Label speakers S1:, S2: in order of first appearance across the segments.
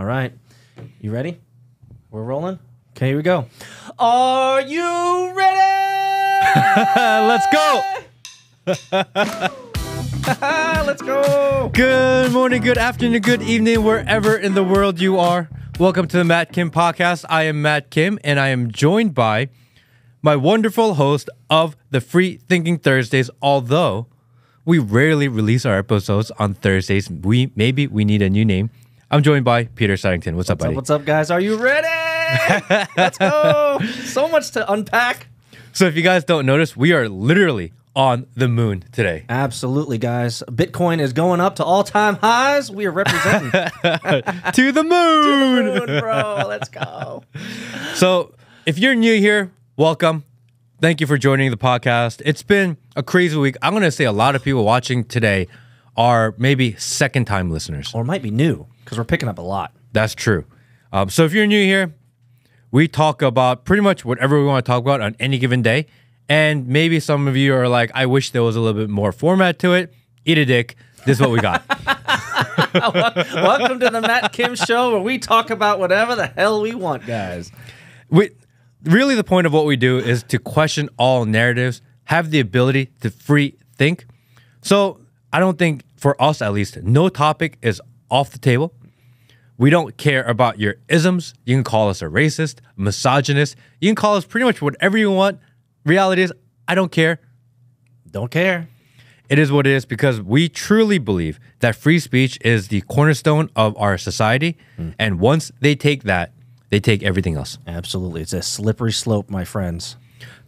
S1: All right. You ready? We're rolling? Okay, here we go. Are you ready?
S2: Let's go.
S1: Let's go.
S2: Good morning, good afternoon, good evening, wherever in the world you are. Welcome to the Matt Kim podcast. I am Matt Kim, and I am joined by my wonderful host of the Free Thinking Thursdays. Although we rarely release our episodes on Thursdays, maybe we need a new name. I'm joined by Peter Saddington. What's up, buddy?
S1: What's up, guys? Are you ready? Let's go. So much to unpack.
S2: So if you guys don't notice, we are literally on the moon today.
S1: Absolutely, guys. Bitcoin is going up to all-time highs. We are representing.
S2: To the moon.
S1: To the moon, bro. Let's go.
S2: So if you're new here, welcome. Thank you for joining the podcast. It's been a crazy week. I'm going to say a lot of people watching today are maybe second-time listeners.
S1: Or might be new, because we're picking up a lot.
S2: That's true. So if you're new here, we talk about pretty much whatever we want to talk about on any given day. And maybe some of you are like, I wish there was a little bit more format to it. Eat a dick. This is what we got.
S1: Welcome to the Matt Kim Show, where we talk about whatever the hell we want, guys.
S2: Really, the point of what we do is to question all narratives, have the ability to free think. So I don't think, for us at least, no topic is off the table. We don't care about your isms. You can call us a racist, misogynist. You can call us pretty much whatever you want. Reality is, I don't care.
S1: Don't care.
S2: It is what it is, because we truly believe that free speech is the cornerstone of our society. And once they take that, they take everything else.
S1: Absolutely. It's a slippery slope, my friends.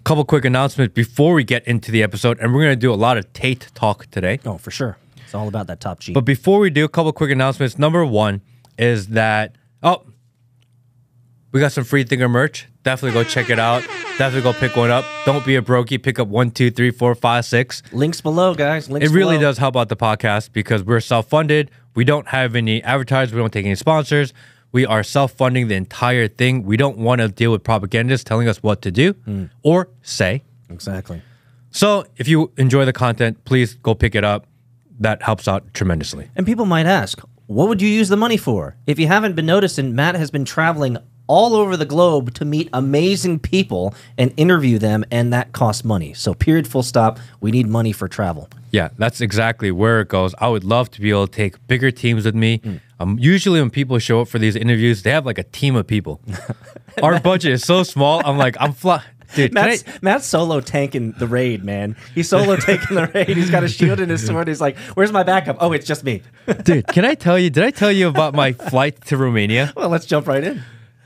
S2: Couple quick announcements before we get into the episode. And we're going to do a lot of Tate talk today.
S1: Oh, for sure. It's all about that top G.
S2: But before we do, a couple quick announcements. Number one is that, we got some free thinker merch. Definitely go check it out. Definitely go pick one up. Don't be a brokey. Pick up 1, 2, 3, 4, 5, 6.
S1: Links below, guys. Links
S2: It really
S1: below.
S2: does help out the podcast because we're self-funded. We don't have any advertisers. We don't take any sponsors. We are self-funding the entire thing. We don't want to deal with propagandists telling us what to do or say.
S1: Exactly.
S2: So if you enjoy the content, please go pick it up. That helps out tremendously.
S1: And people might ask, what would you use the money for? If you haven't been noticing, Matt has been traveling all over the globe to meet amazing people and interview them, and that costs money. So period, full stop, we need money for travel.
S2: Yeah, that's exactly where it goes. I would love to be able to take bigger teams with me. Usually when people show up for these interviews, they have like a team of people. Our budget is so small. I'm like, dude,
S1: Matt's solo tanking the raid, man. He's solo taking the raid. He's got a shield and his sword. He's like, where's my backup? Oh, it's just me.
S2: Dude, did I tell you about my flight to Romania?
S1: Well, let's jump right in.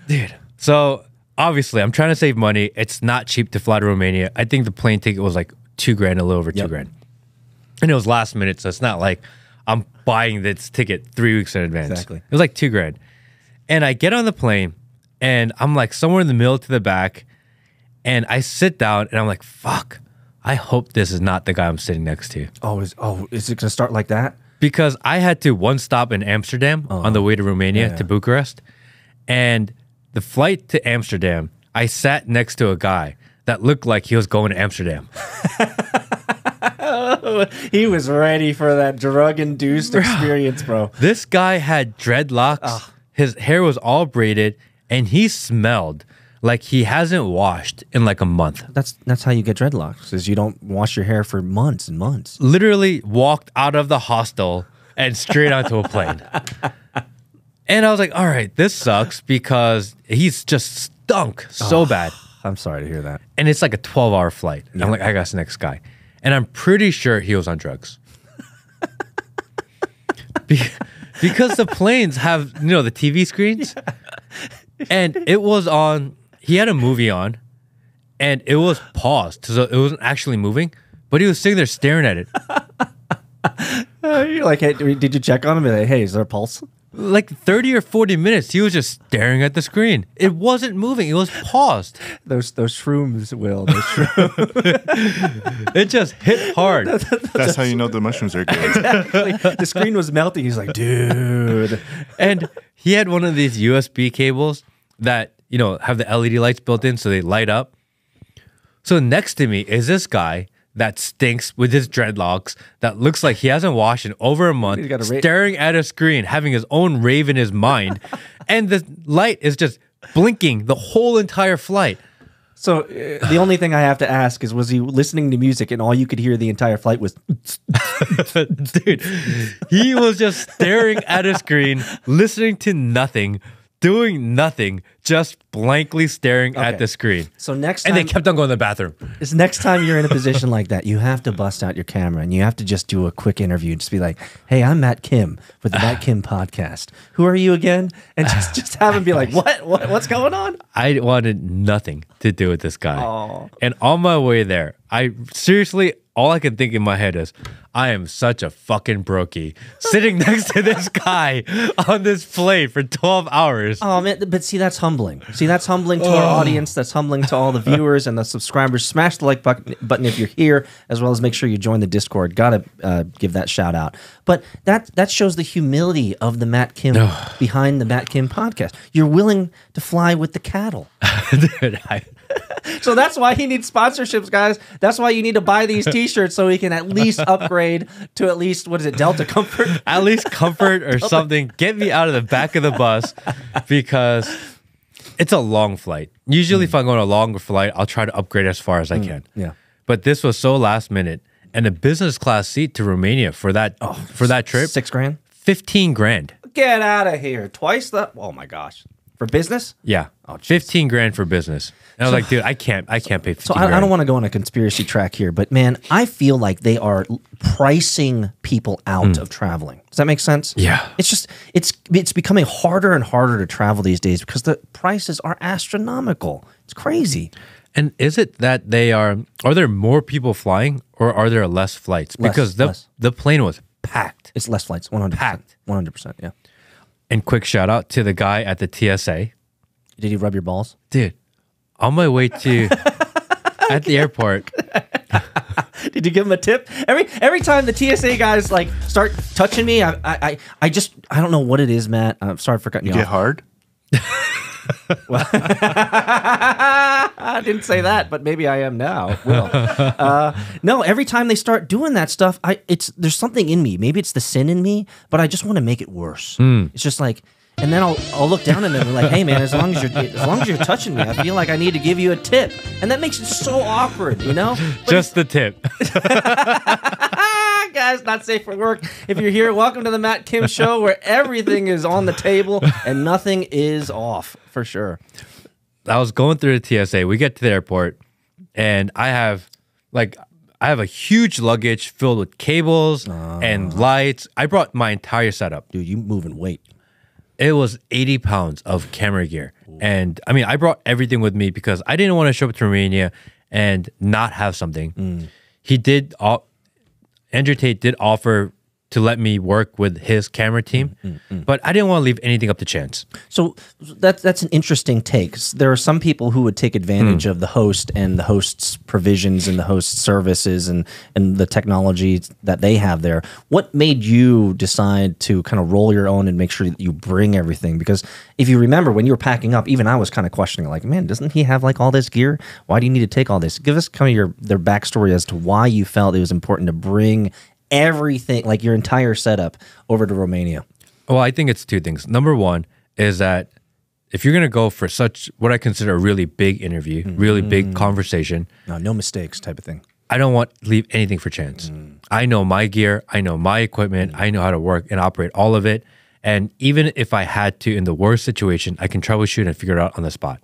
S2: Dude, so obviously I'm trying to save money. It's not cheap to fly to Romania. I think the plane ticket was like $2,000, a little over $2,000. And it was last minute, so it's not like I'm buying this ticket 3 weeks in advance.
S1: Exactly.
S2: It was like $2,000. And I get on the plane and I'm like somewhere in the middle to the back, and I sit down and I'm like, fuck, I hope this is not the guy I'm sitting next to.
S1: Is it going to start like that?
S2: Because I had to one stop in Amsterdam on the way to Romania to Bucharest. And the flight to Amsterdam, I sat next to a guy that looked like he was going to Amsterdam.
S1: He was ready for that drug-induced experience, bro.
S2: This guy had dreadlocks. His hair was all braided, and he smelled like he hasn't washed in like a month.
S1: That's how you get dreadlocks, is you don't wash your hair for months and months.
S2: Literally walked out of the hostel and straight onto a plane. And I was like, all right, this sucks, because he's just stunk so bad.
S1: I'm sorry to hear that.
S2: And it's like a 12-hour flight. And I'm like, I got the next guy. And I'm pretty sure he was on drugs. Because the planes have, the TV screens. Yeah. And it was on, he had a movie on, and it was paused. So it wasn't actually moving, but he was sitting there staring at it.
S1: You're like, hey, did you check on him? Like, hey, is there a pulse?
S2: Like 30 or 40 minutes, he was just staring at the screen. It wasn't moving. It was paused.
S1: Those shrooms, Will. Those shrooms.
S2: It just hit hard.
S3: That's how you know the mushrooms are good.
S1: Exactly. The screen was melting. He's like, dude.
S2: And he had one of these USB cables that, have the LED lights built in so they light up. So next to me is this guy that stinks with his dreadlocks, that looks like he hasn't washed in over a month, staring at a screen, having his own rave in his mind. And the light is just blinking the whole entire flight.
S1: So the only thing I have to ask is, was he listening to music and all you could hear the entire flight was...
S2: Dude, he was just staring at a screen, listening to nothing, doing nothing, just blankly staring at the screen.
S1: So next time...
S2: And they kept on going to the bathroom.
S1: Is next time you're in a position like that, you have to bust out your camera and you have to just do a quick interview. Just be like, hey, I'm Matt Kim with the Matt Kim podcast. Who are you again? And just have him be like, what's going on?
S2: I wanted nothing to do with this guy.
S1: Oh.
S2: And on my way there, I seriously, all I can think in my head is, I am such a fucking brokey sitting next to this guy on this plane for 12 hours.
S1: Oh, man, but see, that's humbling. See, that's humbling to our audience. That's humbling to all the viewers and the subscribers. Smash the like button if you're here, as well as make sure you join the Discord. Gotta give that shout out. But that shows the humility of the Matt Kim behind the Matt Kim podcast. You're willing to fly with the cattle.
S2: Dude,
S1: So that's why he needs sponsorships, guys. That's why you need to buy these T-shirts so he can at least upgrade to at least, what is it, Delta Comfort?
S2: At least comfort or something. Get me out of the back of the bus because it's a long flight. Usually if I'm going on a longer flight, I'll try to upgrade as far as I can.
S1: Yeah.
S2: But this was so last minute. And a business class seat to Romania for that trip.
S1: $6,000?
S2: 15 grand.
S1: Get out of here. Twice that? Oh my gosh. For business?
S2: Yeah.
S1: Oh, geez.
S2: 15 grand for business. And I was like, dude, I can't pay 15
S1: So
S2: grand.
S1: I don't want to go on a conspiracy track here, but man, I feel like they are pricing people out of traveling. Does that make sense?
S2: Yeah.
S1: It's just, it's becoming harder and harder to travel these days because the prices are astronomical. It's crazy.
S2: And is it that are there more people flying or are there less flights? Because the plane was packed.
S1: It's less flights, 100%.
S2: Packed.
S1: 100%, yeah.
S2: And quick shout out to the guy at the TSA.
S1: Did he rub your balls?
S2: Dude, on my way to at the airport.
S1: Did you give him a tip? Every time the TSA guys like start touching me, I don't know what it is, Matt. I'm sorry for cutting you off.
S3: Get hard?
S1: I didn't say that, but maybe I am now. Will. No, every time they start doing that stuff, there's something in me. Maybe it's the sin in me, but I just want to make it worse. It's just like, and then I'll look down at them and be like, hey man, as long as you're touching me, I feel like I need to give you a tip, and that makes it so awkward, you know. But
S2: just the tip.
S1: Guys, not safe for work. If you're here, welcome to the Matt Kim Show, where everything is on the table and nothing is off, for sure.
S2: I was going through the TSA. We get to the airport, and I have a huge luggage filled with cables and lights. I brought my entire setup.
S1: Dude, you moving weight.
S2: It was 80 pounds of camera gear. Ooh. And I mean, I brought everything with me because I didn't want to show up to Romania and not have something. Andrew Tate did offer to let me work with his camera team, but I didn't want to leave anything up to chance.
S1: So that's an interesting take. There are some people who would take advantage of the host and the host's provisions and the host's services and the technology that they have there. What made you decide to kind of roll your own and make sure that you bring everything? Because if you remember, when you were packing up, even I was kind of questioning, like, man, doesn't he have like all this gear? Why do you need to take all this? Give us kind of their backstory as to why you felt it was important to bring everything, like your entire setup, over to Romania.
S2: Well, I think it's two things. Number one is that if you're going to go for such what I consider a really big interview, really big conversation,
S1: no mistakes type of thing.
S2: I don't want to leave anything for chance. I know my gear, I know my equipment, I know how to work and operate all of it. And even if I had to, in the worst situation, I can troubleshoot and figure it out on the spot.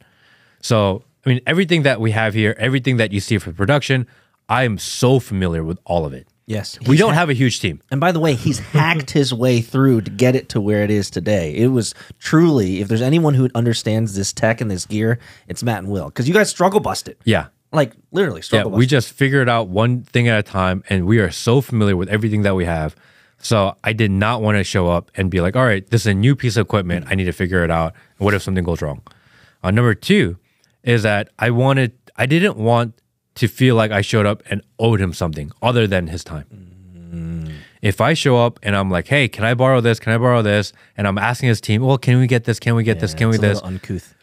S2: So, I mean, everything that we have here, everything that you see for production, I am so familiar with all of it.
S1: Yes.
S2: We don't have a huge team.
S1: And by the way, he's hacked his way through to get it to where it is today. It was truly, if there's anyone who understands this tech and this gear, it's Matt and Will. Because you guys struggle busted.
S2: Yeah.
S1: Like, literally struggle busted.
S2: We just figured out one thing at a time, and we are so familiar with everything that we have. So I did not want to show up and be like, all right, this is a new piece of equipment. I need to figure it out. What if something goes wrong? Number two is that I didn't want to feel like I showed up and owed him something other than his time. If I show up and I'm like, hey, can I borrow this? Can I borrow this? And I'm asking his team, well, can we get this? Can we get this? Can we this?
S1: Uncouth.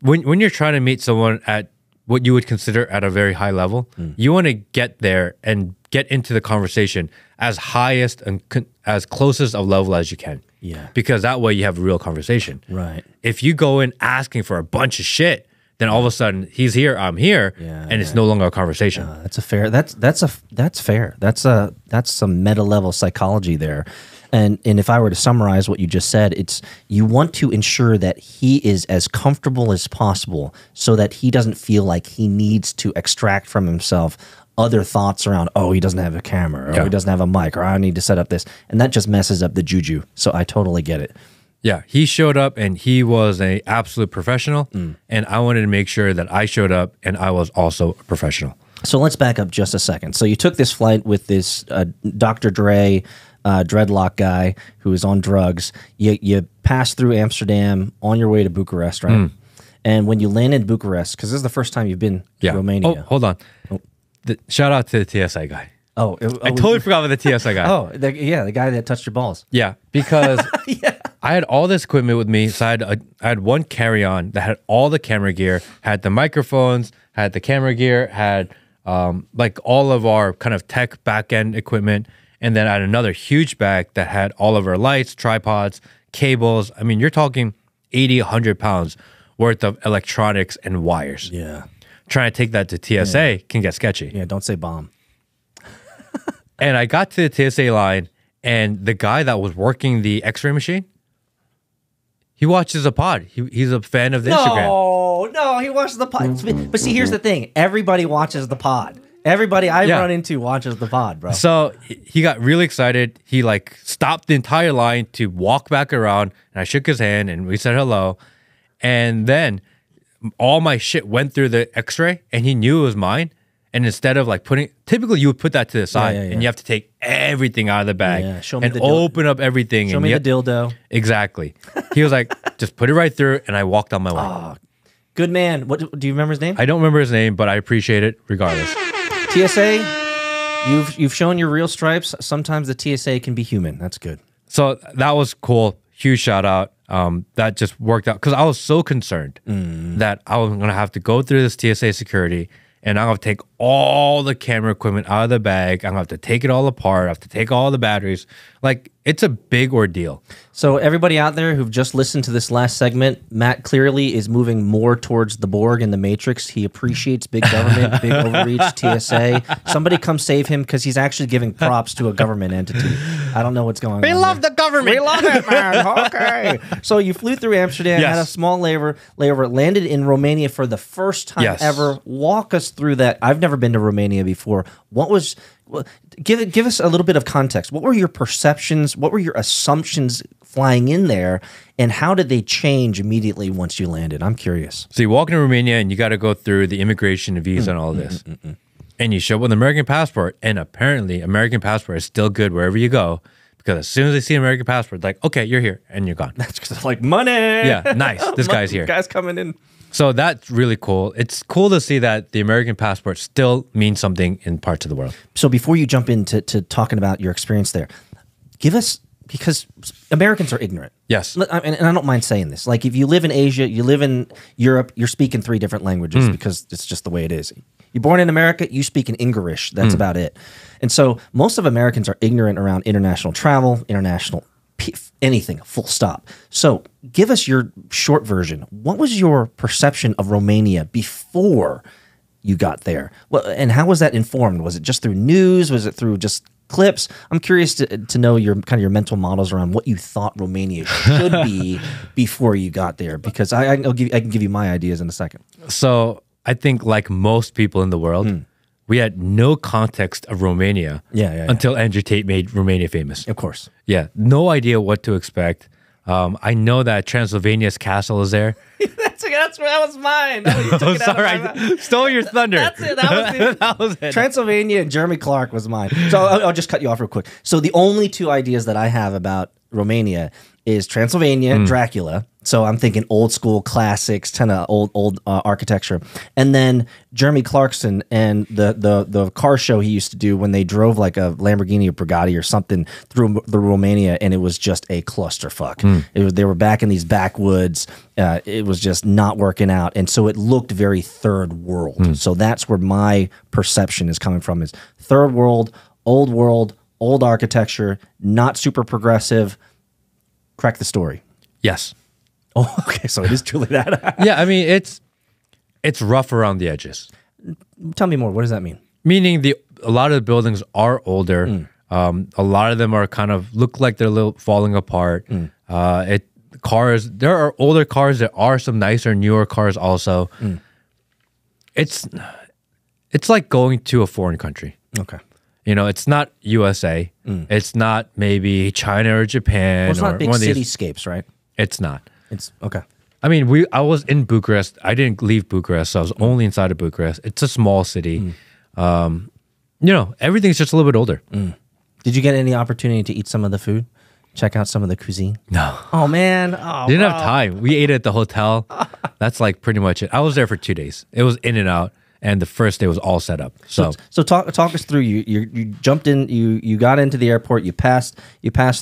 S2: When you're trying to meet someone at what you would consider at a very high level, you want to get there and get into the conversation as highest and as closest of level as you can.
S1: Yeah.
S2: Because that way you have a real conversation.
S1: Right.
S2: If you go in asking for a bunch of shit, then all of a sudden he's here, I'm here, and it's no longer a conversation.
S1: That's a fair. That's fair. That's some meta level psychology there. And if I were to summarize what you just said, it's you want to ensure that he is as comfortable as possible so that he doesn't feel like he needs to extract from himself other thoughts around, oh, he doesn't have a camera, or he doesn't have a mic, or I need to set up this. And that just messes up the juju. So I totally get it.
S2: Yeah, he showed up and he was an absolute professional. And I wanted to make sure that I showed up and I was also a professional.
S1: So let's back up just a second. So you took this flight with this Dr. Dre dreadlock guy who was on drugs. You passed through Amsterdam on your way to Bucharest, right? And when you landed in Bucharest, because this is the first time you've been to Romania.
S2: Oh, hold on. Shout out to the TSA guy. I totally forgot about the TSA guy.
S1: Oh, the guy that touched your balls.
S2: Yeah, because I had all this equipment with me. So I had one carry-on that had all the camera gear, had the microphones, had the camera gear, had like all of our kind of tech back-end equipment. And then I had another huge bag that had all of our lights, tripods, cables. I mean, you're talking 80, 100 pounds worth of electronics and wires.
S1: Yeah.
S2: Trying to take that to TSA can get sketchy.
S1: Yeah, don't say bomb.
S2: And I got to the TSA line, and the guy that was working the x-ray machine, he watches the pod. He's a fan of the Instagram.
S1: No, he watches the pod. But see, here's the thing. Everybody watches the pod. Everybody I run into watches the pod, bro.
S2: So he got really excited. He like stopped the entire line to walk back around, and I shook his hand, and we said hello. And then all my shit went through the x-ray, and he knew it was mine. And instead of like typically you would put that to the side, and you have to take everything out of the bag
S1: Show me
S2: and
S1: the
S2: open up everything.
S1: Show me the dildo.
S2: Exactly. He was like, just put it right through, and I walked on my way.
S1: Oh, good man. What do you remember his name?
S2: I don't remember his name, but I appreciate it regardless.
S1: TSA, you've shown your real stripes. Sometimes the TSA can be human. That's good.
S2: So that was cool. Huge shout out. That just worked out because I was so concerned that I was going to have to go through this TSA security, and I'm going to take all the camera equipment out of the bag. I'm going to have to take it all apart. I have to take all the batteries. Like, it's a big ordeal.
S1: So everybody out there who've just listened to this last segment, Matt clearly is moving more towards the Borg and the Matrix. He appreciates big government, big overreach, TSA. Somebody come save him because he's actually giving props to a government entity. I don't know what's going on.
S2: We love the government.
S1: We love it, man. Okay. So you flew through Amsterdam, had a small layover, landed in Romania for the first time ever. Walk us through that. I've never been to Romania before. What was... Give us a little bit of context. What were your perceptions? What were your assumptions flying in there? And how did they change immediately once you landed? I'm curious.
S2: So you walk into Romania and you got to go through the immigration and visa and all this. And you show up with an American passport. And apparently American passport is still good wherever you go. Because as soon as they see an American passport, like, okay, you're here. And you're gone.
S1: That's because like money.
S2: Yeah, nice. This guy's here.
S1: Guy's coming in.
S2: So that's really cool. It's cool to see that the American passport still means something in parts of the world.
S1: So before you jump into talking about your experience there, give us, because Americans are ignorant.
S2: Yes.
S1: And I don't mind saying this. Like if you live in Asia, you live in Europe, you're speaking 3 different languages because it's just the way it is. You're born in America, you speak in English. That's about it. And so most of Americans are ignorant around international travel, anything, full stop. So give us your short version. What was your perception of Romania before you got there? Well, and how was that informed? Was it just through news? Was it through just clips? I'm curious to know your mental models around what you thought Romania should be before you got there, because I can give you my ideas in a second.
S2: So I think like most people in the world, we had no context of Romania until Andrew Tate made Romania famous.
S1: Of course.
S2: Yeah, no idea what to expect. I know that Transylvania's castle is there.
S1: That was mine.
S2: Sorry, I stole your thunder.
S1: That's it. That was it. Transylvania and Jeremy Clark was mine. So I'll just cut you off real quick. So the only 2 ideas that I have about Romania is Transylvania, Dracula. So I'm thinking old school classics, kind of old architecture, and then Jeremy Clarkson and the car show he used to do when they drove like a Lamborghini or Bugatti or something through the Romania, and it was just a clusterfuck. They were back in these backwoods. It was just not working out, and so it looked very third world. So that's where my perception is coming from: is third world, old architecture, not super progressive. Crack the story.
S2: Yes.
S1: Oh, okay. So it is truly that.
S2: Yeah, I mean it's rough around the edges.
S1: Tell me more. What does that mean?
S2: Meaning a lot of the buildings are older. A lot of them are kind of look like they're a little falling apart. Cars, there are older cars. There are some nicer, newer cars also. It's like going to a foreign country.
S1: Okay.
S2: It's not USA. It's not maybe China or Japan.
S1: Well, it's not
S2: or
S1: big
S2: one of these.
S1: cityscapes, right?
S2: It's not.
S1: It's okay.
S2: I mean, I was in Bucharest. I didn't leave Bucharest, so I was only inside of Bucharest. It's a small city. Everything's just a little bit older.
S1: Did you get any opportunity to eat some of the food? Check out some of the cuisine?
S2: No.
S1: Oh, man. Oh,
S2: Didn't have time. We ate at the hotel. That's like pretty much it. I was there for 2 days. It was in and out, and the first day was all set up. So
S1: talk us through. You jumped in. You got into the airport. You passed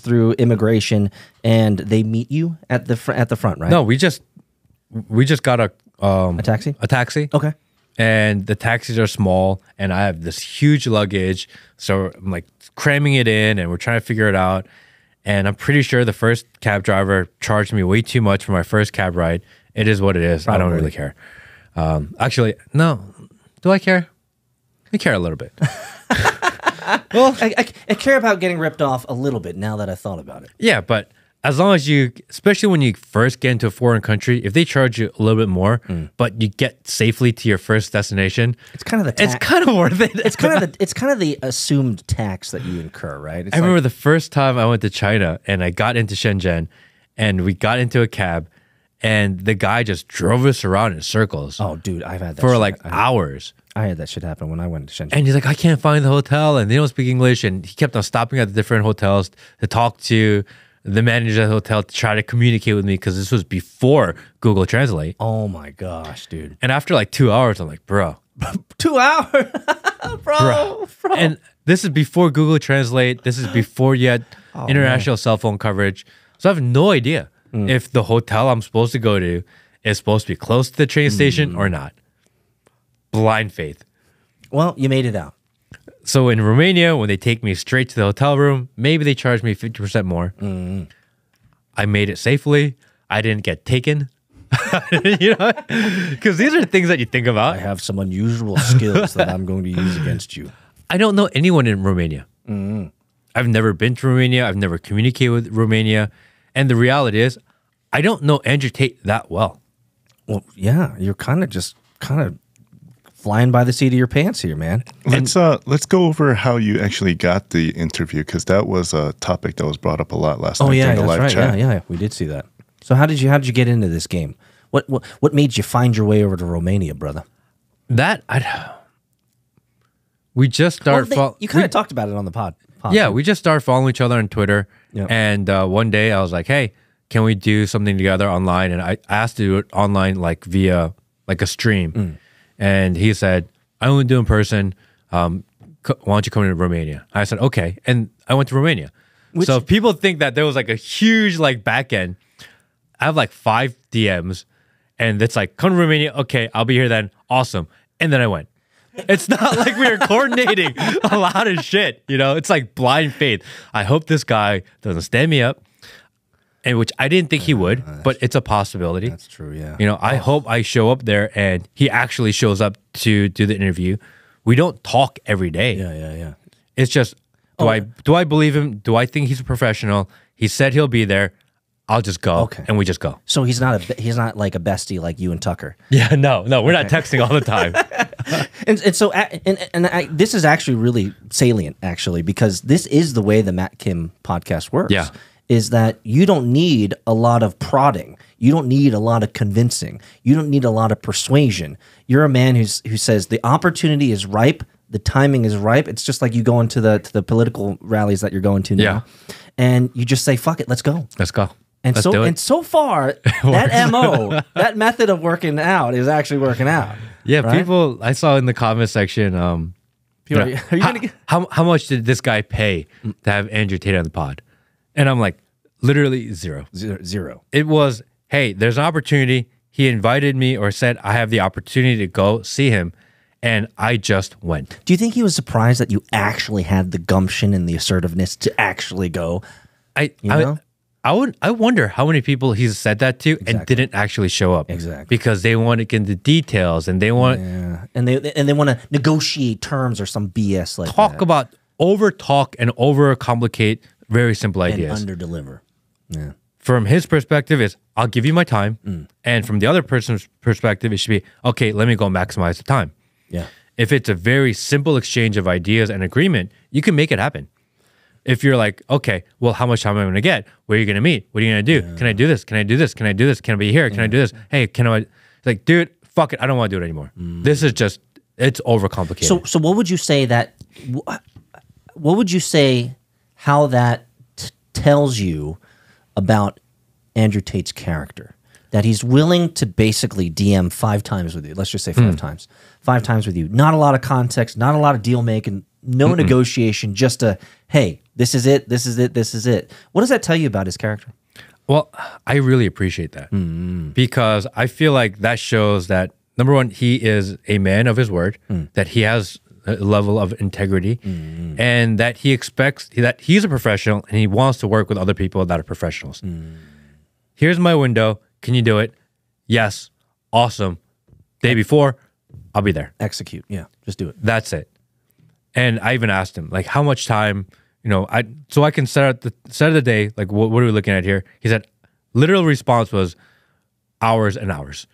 S1: through immigration, and they meet you at the front, right?
S2: no, we just got a
S1: taxi.
S2: A taxi.
S1: Okay.
S2: And the taxis are small, and I have this huge luggage, so I'm like cramming it in, and we're trying to figure it out. And I'm pretty sure the first cab driver charged me way too much for my first cab ride. It is what it is.
S1: Probably.
S2: I don't really care. Actually, no. Do I care? I care a little bit.
S1: Well, I care about getting ripped off a little bit now that I thought about it.
S2: Yeah, but as long as especially when you first get into a foreign country, if they charge you a little bit more, but you get safely to your first destination,
S1: it's kind of
S2: it's kind of worth it.
S1: it's kind of the assumed tax that you incur, right?
S2: I remember the first time I went to China and I got into Shenzhen, and we got into a cab, and the guy just drove us around in circles.
S1: Oh, dude, I've had that
S2: for
S1: shit.
S2: like hours.
S1: I had that shit happen when I went to Shenzhen.
S2: And he's like, I can't find the hotel, and they don't speak English, and he kept on stopping at the different hotels to talk to the manager at the hotel to try to communicate with me, because this was before Google Translate.
S1: Oh my gosh, dude.
S2: And after like 2 hours, I'm like, bro.
S1: 2 hours? bro.
S2: And this is before Google Translate. This is before you had international cell phone coverage. So I have no idea if the hotel I'm supposed to go to is supposed to be close to the train station or not. Blind faith.
S1: Well, you made it out.
S2: So in Romania, when they take me straight to the hotel room, maybe they charge me 50% more. I made it safely. I didn't get taken. Because these are things that you think about.
S1: I have some unusual skills that I'm going to use against you.
S2: I don't know anyone in Romania. I've never been to Romania. I've never communicated with Romania. And the reality is, I don't know Andrew Tate that well.
S1: Well, yeah, you're kind of flying by the seat of your pants here, man.
S3: Let's go over how you actually got the interview, because that was a topic that was brought up a lot last night during the live chat.
S1: Yeah, we did see that. So how did you get into this game? What made you find your way over to Romania, brother?
S2: We just started.
S1: You kind of talked about it on the pod.
S2: Yeah, we just started following each other on Twitter. Yep. And one day I was like, "Hey, can we do something together online?" And I asked to do it online, like via like a stream. And he said, "I only do in person. Why don't you come to Romania?" I said, "Okay," and I went to Romania. So if people think that there was like a huge like back end, I have like 5 DMs, and it's like, "Come to Romania." Okay, I'll be here then. Awesome. And then I went. It's not like we were coordinating a lot of shit, It's like blind faith. I hope this guy doesn't stand me up, and which I didn't think he would, but it's a possibility.
S1: That's true, yeah.
S2: I hope I show up there and he actually shows up to do the interview. We don't talk every day.
S1: Yeah.
S2: It's just, do I believe him? Do I think he's a professional? He said he'll be there. I'll just go, and we just go.
S1: So he's not like a bestie like you and Tucker.
S2: Yeah, no, we're not texting all the time.
S1: This is actually really salient, actually, because this is the way the Matt Kim podcast works.
S2: Yeah.
S1: Is that you don't need a lot of prodding. You don't need a lot of convincing. You don't need a lot of persuasion. You're a man who says the opportunity is ripe, the timing is ripe. It's just like you go into the political rallies that you're going to now, and you just say, "Fuck it, let's go."
S2: Let's go.
S1: And so far, that MO, that method of working out is actually working out.
S2: Yeah,
S1: right?
S2: People I saw in the comment section.
S1: Are you gonna get
S2: how much did this guy pay to have Andrew Tate on the pod? And I'm like, literally zero. It was, hey, there's an opportunity. He invited me or said I have the opportunity to go see him, and I just went.
S1: Do you think he was surprised that you actually had the gumption and the assertiveness to actually go?
S2: I wonder how many people he's said that to and didn't actually show up.
S1: Exactly.
S2: Because they want to get into details and they want
S1: and they want to negotiate terms or some BS like
S2: talk
S1: that.
S2: about over talk and over complicate very simple ideas.
S1: And under deliver. Yeah.
S2: From his perspective is I'll give you my time. And from the other person's perspective, it should be, okay, let me go maximize the time.
S1: Yeah.
S2: If it's a very simple exchange of ideas and agreement, you can make it happen. If you're like, okay, well, how much time am I going to get? Where are you going to meet? What are you going to do? Yeah. Can I do this? Can I do this? Can I do this? Can I be here? Can I do this? Hey, can I? Like, dude, fuck it. I don't want to do it anymore. This is just, it's overcomplicated.
S1: So what would you say that, what would you say how that tells you about Andrew Tate's character? That he's willing to basically DM 5 times with you. Let's just say 5 times. 5 times with you. Not a lot of context, not a lot of deal making, no negotiation, just a, hey, this is it, this is it, this is it. What does that tell you about his character?
S2: Well, I really appreciate that because I feel like that shows that, number one, he is a man of his word, that he has a level of integrity, and that he expects that he's a professional and he wants to work with other people that are professionals. Here's my window. Can you do it? Yes. Awesome. Day before, I'll be there.
S1: Execute. Yeah. Just do it.
S2: That's it. And I even asked him, like, how much time, so I can set the day, like, what are we looking at here? He said, literal response was hours and hours.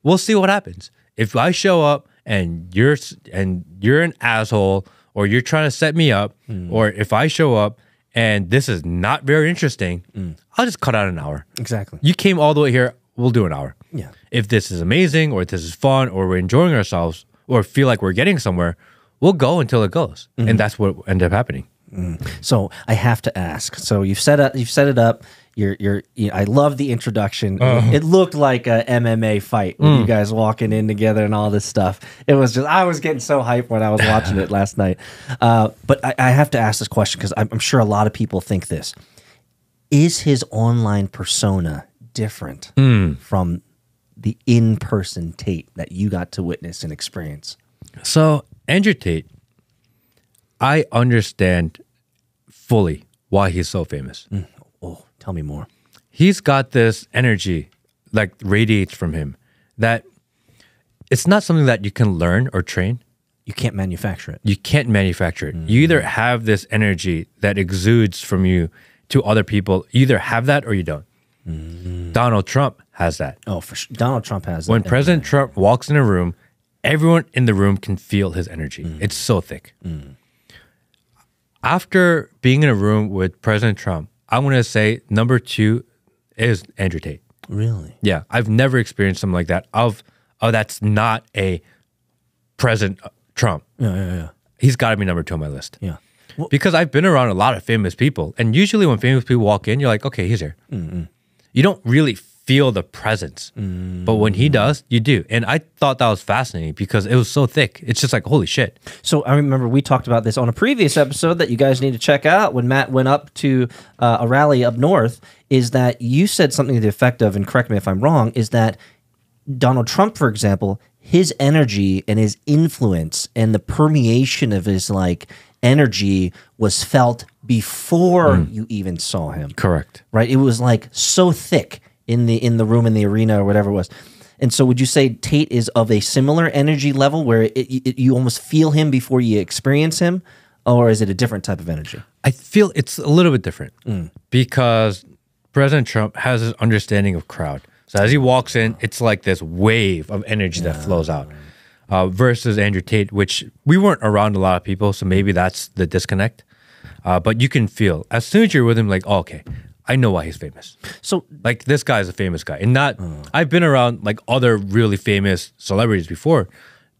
S2: We'll see what happens. If I show up and you're an asshole, or you're trying to set me up, or if I show up and this is not very interesting, I'll just cut out an hour.
S1: Exactly.
S2: You came all the way here, we'll do an hour.
S1: Yeah.
S2: If this is amazing, or if this is fun, or we're enjoying ourselves, or feel like we're getting somewhere, we'll go until it goes. And that's what ended up happening.
S1: So I have to ask. So you've set it up. I love the introduction. It looked like a MMA fight with you guys walking in together and all this stuff. It was just, I was getting so hyped when I was watching it last night. But I have to ask this question because I'm sure a lot of people think this. Is his online persona different from the in-person Tate that you got to witness and experience?
S2: So Andrew Tate, I understand fully why he's so famous.
S1: Oh, tell me more.
S2: He's got this energy like radiates from him that it's not something that you can learn or train.
S1: You can't manufacture it.
S2: You can't manufacture it. You either have this energy that exudes from you to other people. You either have that or you don't. Donald Trump has that.
S1: Oh, for sure. Donald Trump has that.
S2: When President Trump walks in a room, everyone in the room can feel his energy. It's so thick. After being in a room with President Trump, I want to say number 2 is Andrew Tate.
S1: Really?
S2: Yeah, I've never experienced something like that. That's not a President Trump.
S1: Yeah.
S2: He's got to be number 2 on my list.
S1: Yeah. Well,
S2: because I've been around a lot of famous people, and usually when famous people walk in, you're like, okay, he's here. You don't really feel the presence, but when he does, you do. And I thought that was fascinating because it was so thick. It's just like, holy shit.
S1: So I remember we talked about this on a previous episode that you guys need to check out when Matt went up to a rally up north, is that you said something to the effect of, and correct me if I'm wrong, is that Donald Trump, for example, his energy and his influence and the permeation of his energy was felt before you even saw him.
S2: Correct.
S1: Right? It was like so thick in the room, in the arena, or whatever it was. And so would you say Tate is of a similar energy level where you almost feel him before you experience him? Or is it a different type of energy?
S2: I feel it's a little bit different because President Trump has his understanding of crowd. So as he walks in, it's like this wave of energy that flows out. Versus Andrew Tate, which we weren't around a lot of people, so maybe that's the disconnect. But you can feel, as soon as you're with him, like, oh, okay, I know why he's famous. So, like, this guy's a famous guy. And not, I've been around, like, other really famous celebrities before.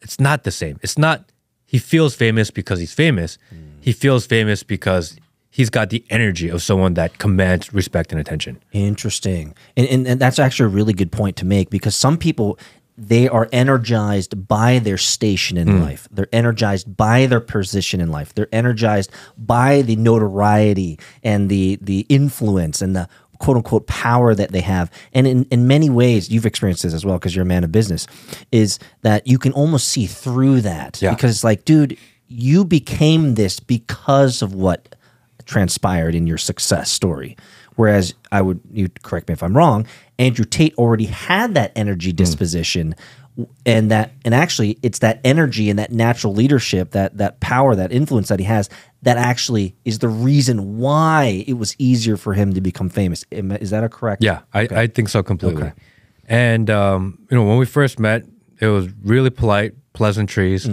S2: It's not the same. It's not, he feels famous because he's famous. He feels famous because he's got the energy of someone that commands respect and attention.
S1: Interesting. And that's actually a really good point to make, because some people, they are energized by their station in life. They're energized by their position in life. They're energized by the notoriety and the influence and the quote-unquote power that they have. And in many ways, you've experienced this as well because you're a man of business, is that you can almost see through that.
S2: Yeah.
S1: Because it's like, dude, you became this because of what transpired in your success story. Whereas you correct me if I'm wrong, Andrew Tate already had that energy disposition, and actually it's that energy and that natural leadership, that power, that influence that he has, that actually is the reason why it was easier for him to become famous. Is that a correct?
S2: Yeah, I think so completely. Okay. And when we first met, it was really polite, pleasantries.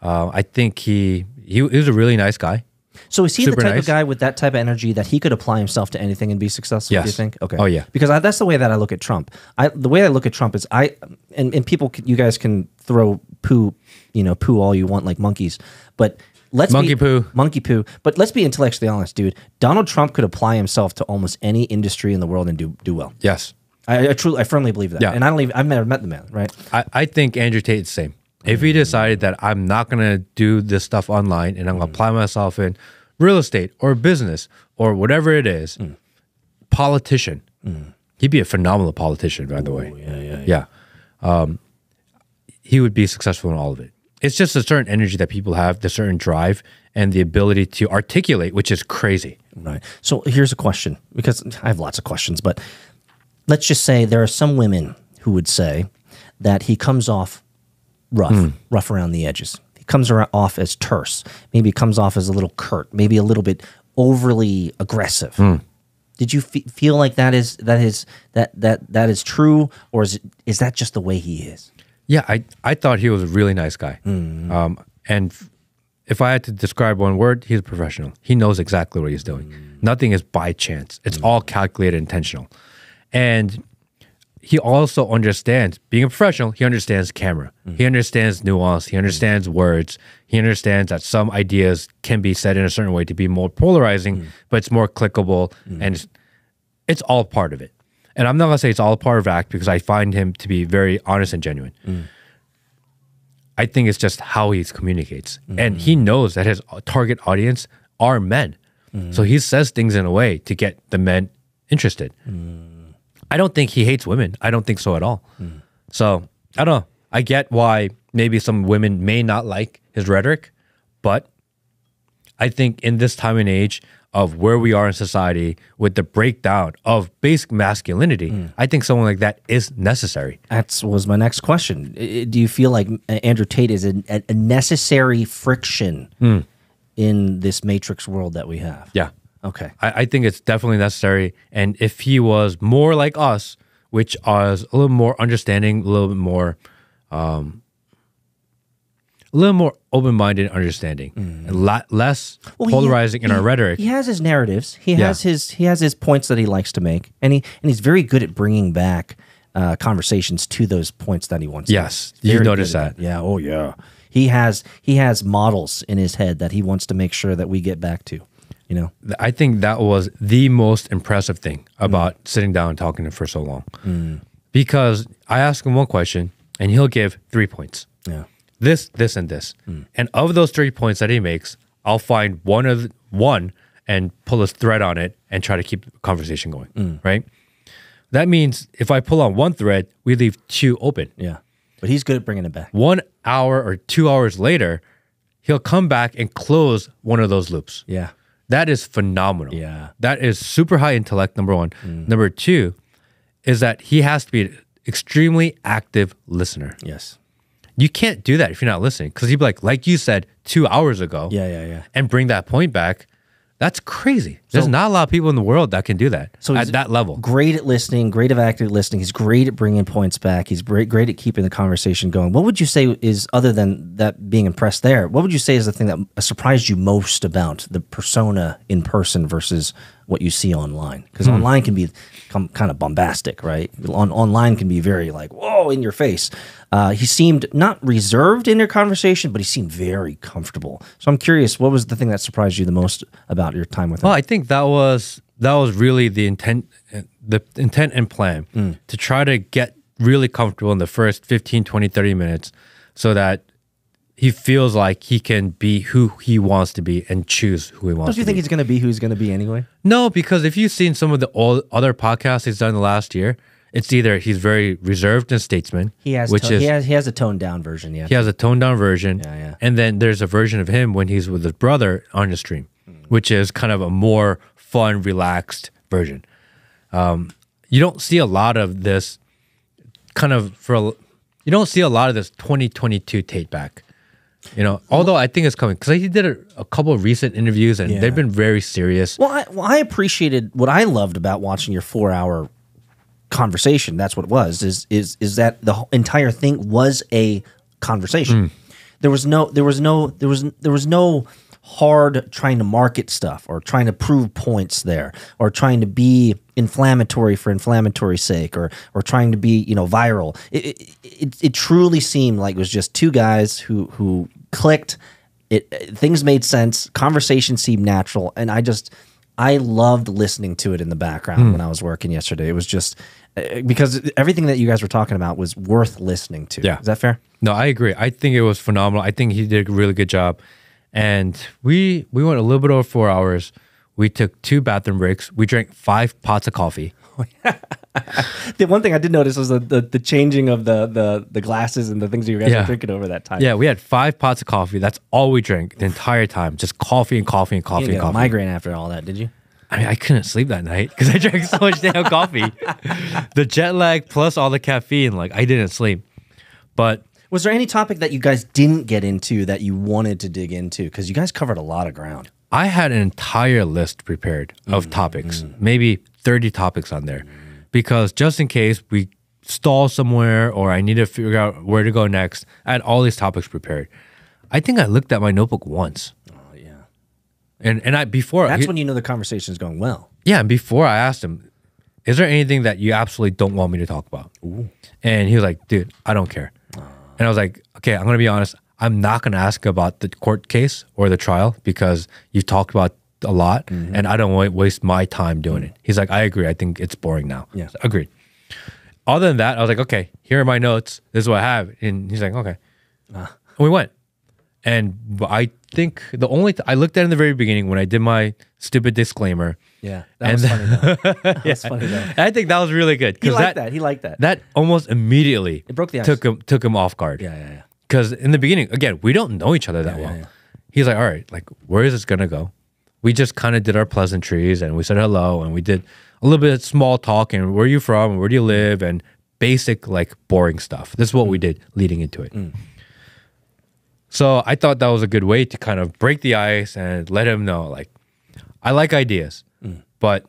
S2: I think he was a really nice guy.
S1: So is he the type of guy with that type of energy that he could apply himself to anything and be successful?
S2: Yes.
S1: Do you think? Okay.
S2: Oh yeah.
S1: Because that's the way that I look at Trump. The way I look at Trump is and people, you guys can throw poo all you want like monkeys, but monkey poo. But let's be intellectually honest, dude. Donald Trump could apply himself to almost any industry in the world and do well.
S2: Yes. I
S1: firmly believe that.
S2: Yeah.
S1: And I've never met the man, right?
S2: I think Andrew Tate's the same. If he decided that I'm not going to do this stuff online and I'm going to apply myself in real estate or business or whatever it is, politician, he'd be a phenomenal politician, by the way. Yeah. He would be successful in all of it. It's just a certain energy that people have, the certain drive, and the ability to articulate, which is crazy.
S1: Right. So here's a question, because I have lots of questions, but let's just say there are some women who would say that he comes off rough around the edges. He comes off as terse. Maybe he comes off as a little curt. Maybe a little bit overly aggressive. Did you feel like that is true, or is that just the way he is?
S2: Yeah, I thought he was a really nice guy. And if I had to describe one word, he's a professional. He knows exactly what he's doing. Nothing is by chance. It's all calculated, intentional. And he also understands, being a professional, he understands camera. He understands nuance. He understands words. He understands that some ideas can be said in a certain way to be more polarizing, but it's more clickable, and it's all part of it. And I'm not going to say it's all part of act, because I find him to be very honest and genuine. I think it's just how he communicates. And he knows that his target audience are men. So he says things in a way to get the men interested. I don't think he hates women. I don't think so at all. So I don't know. I get why maybe some women may not like his rhetoric, but I think in this time and age of where we are in society with the breakdown of basic masculinity, I think someone like that is necessary.
S1: That was my next question. Do you feel like Andrew Tate is a necessary friction in this matrix world that we have?
S2: Yeah.
S1: Okay.
S2: I think it's definitely necessary. And if he was more like us, which is a little more understanding, a little bit more open-minded understanding, and less polarizing in our rhetoric.
S1: He has his narratives. He has his points that he likes to make, and he's very good at bringing back conversations to those points that he wants.
S2: Yes, you notice that.
S1: Yeah. Oh yeah. He has models in his head that he wants to make sure that we get back to.
S2: I think that was the most impressive thing about sitting down and talking to him for so long. Because I ask him one question and he'll give 3 points.
S1: Yeah.
S2: This, and this. And of those 3 points that he makes, I'll find one and pull a thread on it and try to keep the conversation going. Right? That means if I pull on one thread, we leave 2 open.
S1: Yeah. But he's good at bringing it back. 1
S2: hour or 2 hours later, he'll come back and close one of those loops.
S1: Yeah.
S2: That is phenomenal.
S1: Yeah.
S2: That is super high intellect, number one. Number 2 is that he has to be an extremely active listener.
S1: Yes.
S2: You can't do that if you're not listening, because he'd be like you said 2 hours ago.
S1: Yeah.
S2: And bring that point back. That's crazy. There's not a lot of people in the world that can do that at that level.
S1: Great at listening, great at active listening. He's great at bringing points back. He's great at keeping the conversation going. What would you say is, other than that being impressed there, what would you say is the thing that surprised you most about the persona in person versus what you see online? Because online can be kind of bombastic, right? Online can be very like, whoa, in your face. He seemed not reserved in their conversation, but he seemed very comfortable. So I'm curious, what was the thing that surprised you the most about your time with him?
S2: Well, I think that was really the intent and plan to try to get really comfortable in the first 15, 20, 30 minutes so that he feels like he can be who he wants to be and choose who he wants to be.
S1: Don't you think he's going to be who he's going to be anyway?
S2: No, because if you've seen some of the other podcasts he's done in the last year, it's either he's very reserved and statesman.
S1: He has a toned down version, yeah.
S2: He has a toned down version.
S1: Yeah.
S2: And then there's a version of him when he's with his brother on the stream. which is kind of a more fun, relaxed version. You don't see a lot of this you don't see a lot of this 2022 Tate back. You know, although I think it's coming because he did a couple of recent interviews and they've been very serious.
S1: Well, I appreciated what I loved about watching your 4-hour conversation. That's what it was. Is that the entire thing was a conversation. There was no hard trying to market stuff or trying to prove points there or trying to be inflammatory for inflammatory's sake or trying to be, you know, viral. It truly seemed like it was just two guys who clicked. Things made sense. Conversation seemed natural, and I loved listening to it in the background when I was working yesterday. It was just because everything that you guys were talking about was worth listening to.
S2: Yeah.
S1: Is that fair?
S2: No, I agree. I think it was phenomenal. I think he did a really good job. And we went a little bit over 4 hours. We took 2 bathroom breaks. We drank 5 pots of coffee.
S1: The one thing I did notice was the changing of the glasses and the things that you guys were drinking over that time.
S2: Yeah, we had 5 pots of coffee. That's all we drank the entire time. Just coffee and coffee and coffee
S1: You didn't
S2: and
S1: get a
S2: coffee.
S1: migraine after all that, did you?
S2: I mean, I couldn't sleep that night because I drank so much damn coffee. The jet lag plus all the caffeine, like I didn't sleep. But
S1: was there any topic that you guys didn't get into that you wanted to dig into? Because you guys covered a lot of ground.
S2: I had an entire list prepared of topics, maybe 30 topics on there, because just in case we stall somewhere or I need to figure out where to go next, I had all these topics prepared. I think I looked at my notebook once.
S1: Oh yeah,
S2: and I before
S1: that's when you know the conversation is going well.
S2: Yeah, and before I asked him, "Is there anything that you absolutely don't want me to talk about?"
S1: Ooh.
S2: And he was like, "Dude, I don't care." And I was like, "Okay, I'm gonna be honest. I'm not gonna ask about the court case or the trial because you've talked about a lot, and I don't want to waste my time doing it." He's like, "I agree. I think it's boring now."
S1: Yeah,
S2: so, agreed. Other than that, I was like, "Okay, here are my notes. This is what I have." And he's like, "Okay." And we went. And I think I looked at it in the very beginning when I did my stupid disclaimer.
S1: Yeah, that was funny though. That was funny though.
S2: I think that was really good.
S1: He liked that. He liked that.
S2: That almost immediately
S1: It broke the ice.
S2: took him off guard.
S1: Yeah.
S2: Because in the beginning, again, we don't know each other that well.
S1: Yeah.
S2: He's like, "All right, like, where is this gonna go?" We just kind of did our pleasantries and we said hello and we did a little bit of small talk and where are you from and where do you live and basic like boring stuff. This is what we did leading into it. So I thought that was a good way to kind of break the ice and let him know, like, I like ideas, but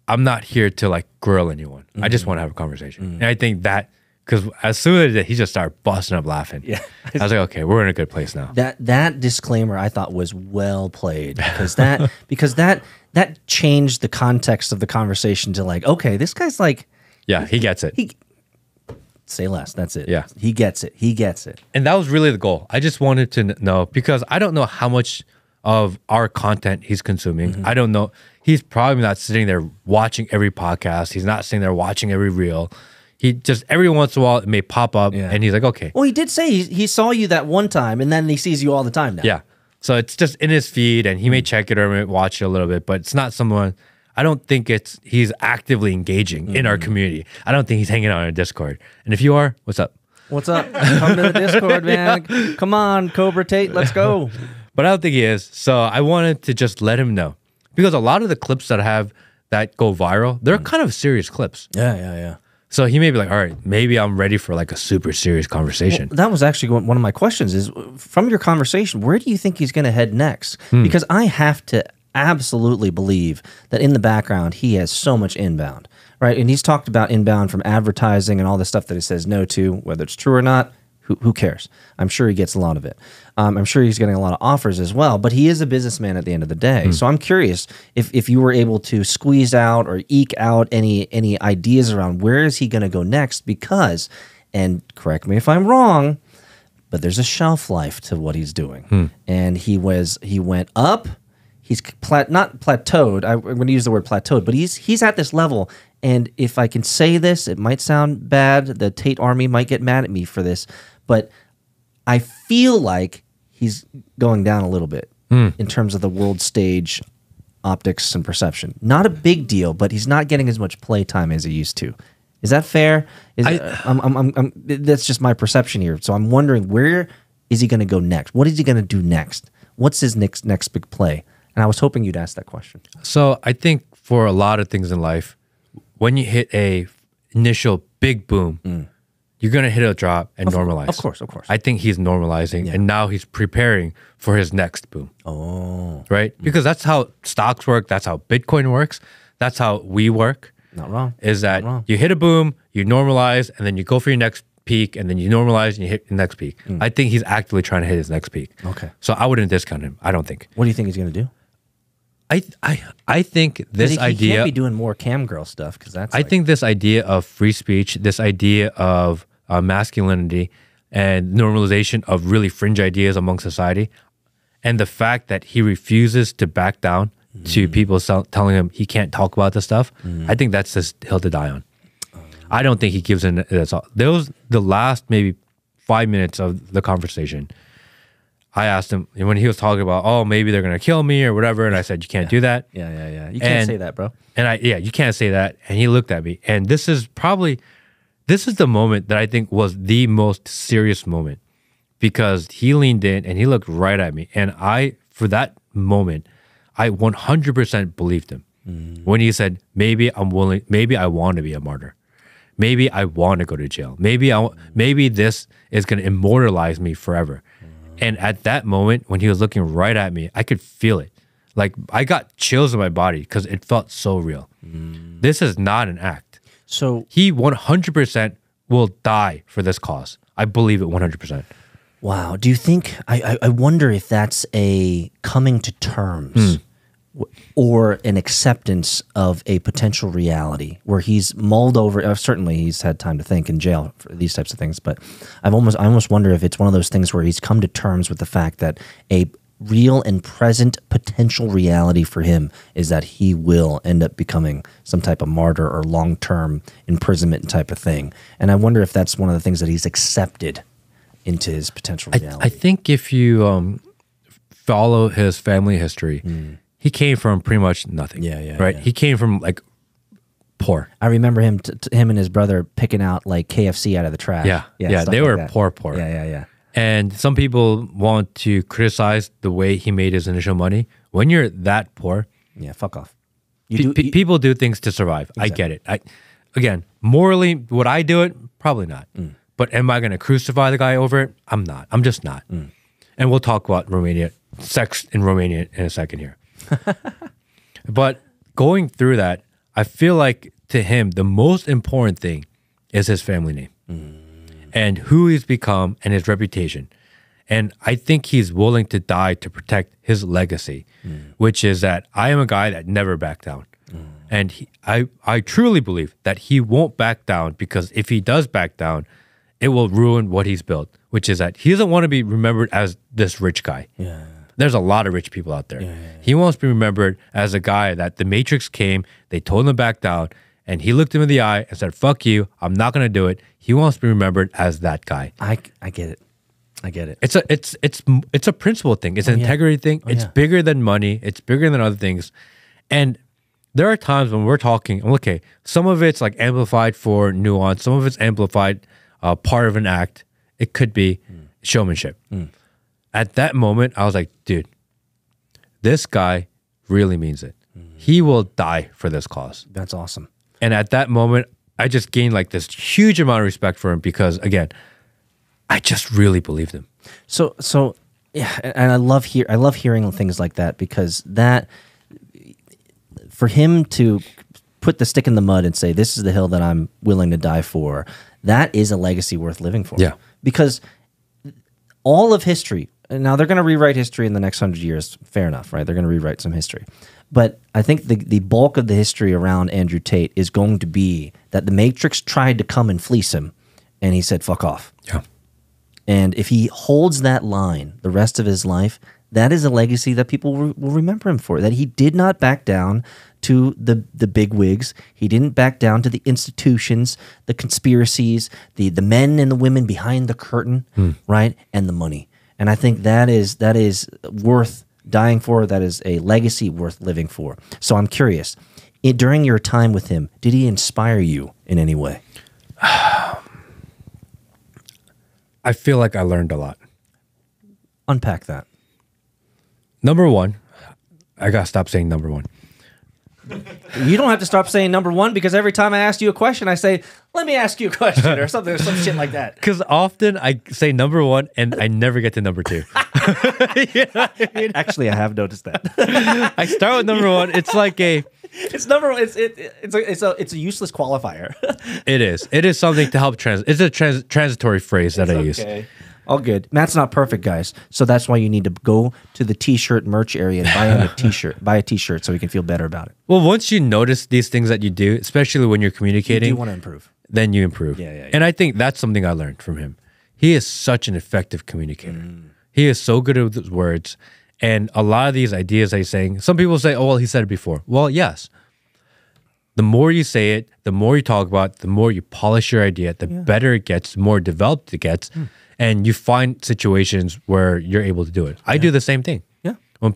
S2: I'm not here to like grill anyone. I just want to have a conversation. And I think that, because as soon as he just started busting up laughing.
S1: Yeah.
S2: I was like, okay, we're in a good place now.
S1: That disclaimer I thought was well played because that changed the context of the conversation to like, okay, this guy's like,
S2: Yeah, he gets it.
S1: Say less. That's it.
S2: Yeah.
S1: He gets it. He gets it.
S2: And that was really the goal. I just wanted to know, because I don't know how much of our content he's consuming. I don't know. He's probably not sitting there watching every podcast. He's not sitting there watching every reel. He just, every once in a while, it may pop up and he's like, okay.
S1: Well, he did say he saw you that one time and then he sees you all the time now.
S2: Yeah. So it's just in his feed and he may check it or may watch it a little bit, but it's not someone, I don't think he's actively engaging in our community. I don't think he's hanging out on our Discord. And if you are, what's up?
S1: What's up? Come to the Discord, man. Yeah. Come on, Cobra Tate, let's go.
S2: But I don't think he is. So I wanted to just let him know. Because a lot of the clips that I have that go viral, they're kind of serious clips.
S1: Yeah.
S2: So he may be like, all right, maybe I'm ready for like a super serious conversation.
S1: Well, that was actually one of my questions is, from your conversation, where do you think he's going to head next? Because I have to absolutely believe that in the background, he has so much inbound, right? And he's talked about inbound from advertising and all the stuff that he says no to, whether it's true or not. Who cares? I'm sure he gets a lot of it. I'm sure he's getting a lot of offers as well, but he is a businessman at the end of the day. So I'm curious if you were able to squeeze out or eke out any ideas around where is he going to go next, because, and correct me if I'm wrong, but there's a shelf life to what he's doing. And he went up, he's not plateaued, I'm going to use the word plateaued, but he's at this level. And if I can say this, it might sound bad, the Tate Army might get mad at me for this, but I feel like he's going down a little bit in terms of the world stage optics and perception. Not a big deal, but he's not getting as much playtime as he used to. Is that fair? That's just my perception here. So I'm wondering, where is he going to go next? What is he going to do next? What's his next big play? And I was hoping you'd ask that question.
S2: So I think for a lot of things in life, when you hit a initial big boom, you're going to hit a drop and normalize.
S1: Of course.
S2: I think he's normalizing and now he's preparing for his next boom.
S1: Oh.
S2: Right? Because that's how stocks work. That's how Bitcoin works. That's how we work.
S1: Not wrong.
S2: Is that you hit a boom, you normalize, and then you go for your next peak, and then you normalize and you hit the next peak. I think he's actively trying to hit his next peak.
S1: Okay.
S2: So I wouldn't discount him. I don't think.
S1: What do you think he's going to do?
S2: I think this
S1: He
S2: idea...
S1: can't be doing more cam girl stuff because that's
S2: I think this idea of free speech, this idea of masculinity and normalization of really fringe ideas among society, and the fact that he refuses to back down to people telling him he can't talk about this stuff, I think that's his hill to die on. I don't think he gives in. That's all. There was the last maybe 5 minutes of the conversation. I asked him when he was talking about, oh, maybe they're gonna kill me or whatever, and I said, you can't do that.
S1: Yeah. You can't say that, bro.
S2: And you can't say that. And he looked at me, and this is the moment that I think was the most serious moment, because he leaned in and he looked right at me, and for that moment, I 100% believed him when he said, maybe I'm willing, maybe I want to be a martyr. Maybe I want to go to jail. Maybe this is going to immortalize me forever. And at that moment, when he was looking right at me, I could feel it. Like I got chills in my body because it felt so real. This is not an act.
S1: So
S2: he 100% will die for this cause. I believe it 100%.
S1: Wow. Do you think, I wonder if that's a coming to terms or an acceptance of a potential reality where he's mulled over. Certainly he's had time to think in jail for these types of things, but I almost wonder if it's one of those things where he's come to terms with the fact that a real and present potential reality for him is that he will end up becoming some type of martyr or long-term imprisonment type of thing. And I wonder if that's one of the things that he's accepted into his potential reality.
S2: I think if you follow his family history, he came from pretty much nothing. Right? He came from like poor.
S1: I remember him and his brother picking out like KFC out of the trash.
S2: Yeah, they were poor.
S1: Yeah.
S2: And some people want to criticize the way he made his initial money. When you're that poor,
S1: yeah, fuck off.
S2: People do things to survive. Exactly. I get it. Again, morally, would I do it? Probably not. But am I going to crucify the guy over it? I'm not. I'm just not. And we'll talk about Romania, sex in Romania in a second here. But going through that, I feel like to him, the most important thing is his family name and who he's become and his reputation. And I think he's willing to die to protect his legacy, which is that I am a guy that never backed down. And I truly believe that he won't back down, because if he does back down, it will ruin what he's built, which is that he doesn't want to be remembered as this rich guy. There's a lot of rich people out there. He wants to be remembered as a guy that the Matrix came, they told him to back down, and he looked him in the eye and said, fuck you, I'm not going to do it. He wants to be remembered as that guy.
S1: I get it. I get it.
S2: It's a principle thing. It's an integrity thing. It's bigger than money. It's bigger than other things. And there are times when we're talking, okay, some of it's like amplified for nuance. Some of it's amplified part of an act. It could be showmanship. At that moment, I was like, dude, this guy really means it. He will die for this cause.
S1: That's awesome.
S2: And at that moment, I just gained like this huge amount of respect for him, because again, I just really believed him. So
S1: yeah, and I love hearing things like that, because that, for him to put the stick in the mud and say, this is the hill that I'm willing to die for, that is a legacy worth living for.
S2: Yeah.
S1: Because all of history, now they're going to rewrite history in the next 100 years, fair enough, right? They're going to rewrite some history. But I think the bulk of the history around Andrew Tate is going to be that the Matrix tried to come and fleece him, and he said, fuck off.
S2: Yeah.
S1: And if he holds that line the rest of his life, that is a legacy that people will remember him for, that he did not back down to the big wigs. He didn't back down to the institutions, the conspiracies, the men and the women behind the curtain, right? And the money. And I think that is worth dying for. That is a legacy worth living for. So I'm curious, during your time with him, did he inspire you in any way?
S2: I feel like I learned a lot.
S1: Unpack that.
S2: Number one, I gotta stop saying number one.
S1: You don't have to stop saying number one because every time I ask you a question, I say, let me ask you a question or something or some shit like that.
S2: Because often I say number one and I never get to number two. You know what I mean?
S1: Actually, I have noticed that.
S2: I start with number one. It's like
S1: it's number one. It's a useless qualifier.
S2: It is. It is something to help It's a transitory phrase that I use.
S1: All good. Matt's not perfect, guys. So that's why you need to go to the t-shirt merch area and buy him a t-shirt. Buy a t-shirt so he can feel better about it.
S2: Well, once you notice these things that you do, especially when you're communicating,
S1: you want to improve.
S2: Then you improve.
S1: Yeah.
S2: And I think that's something I learned from him. He is such an effective communicator. He is so good with his words. And a lot of these ideas that he's saying, some people say, oh, well, he said it before. Well, yes. The more you say it, the more you talk about it, the more you polish your idea, the better it gets, the more developed it gets. And you find situations where you're able to do it. I do the same thing.
S1: Yeah.
S2: When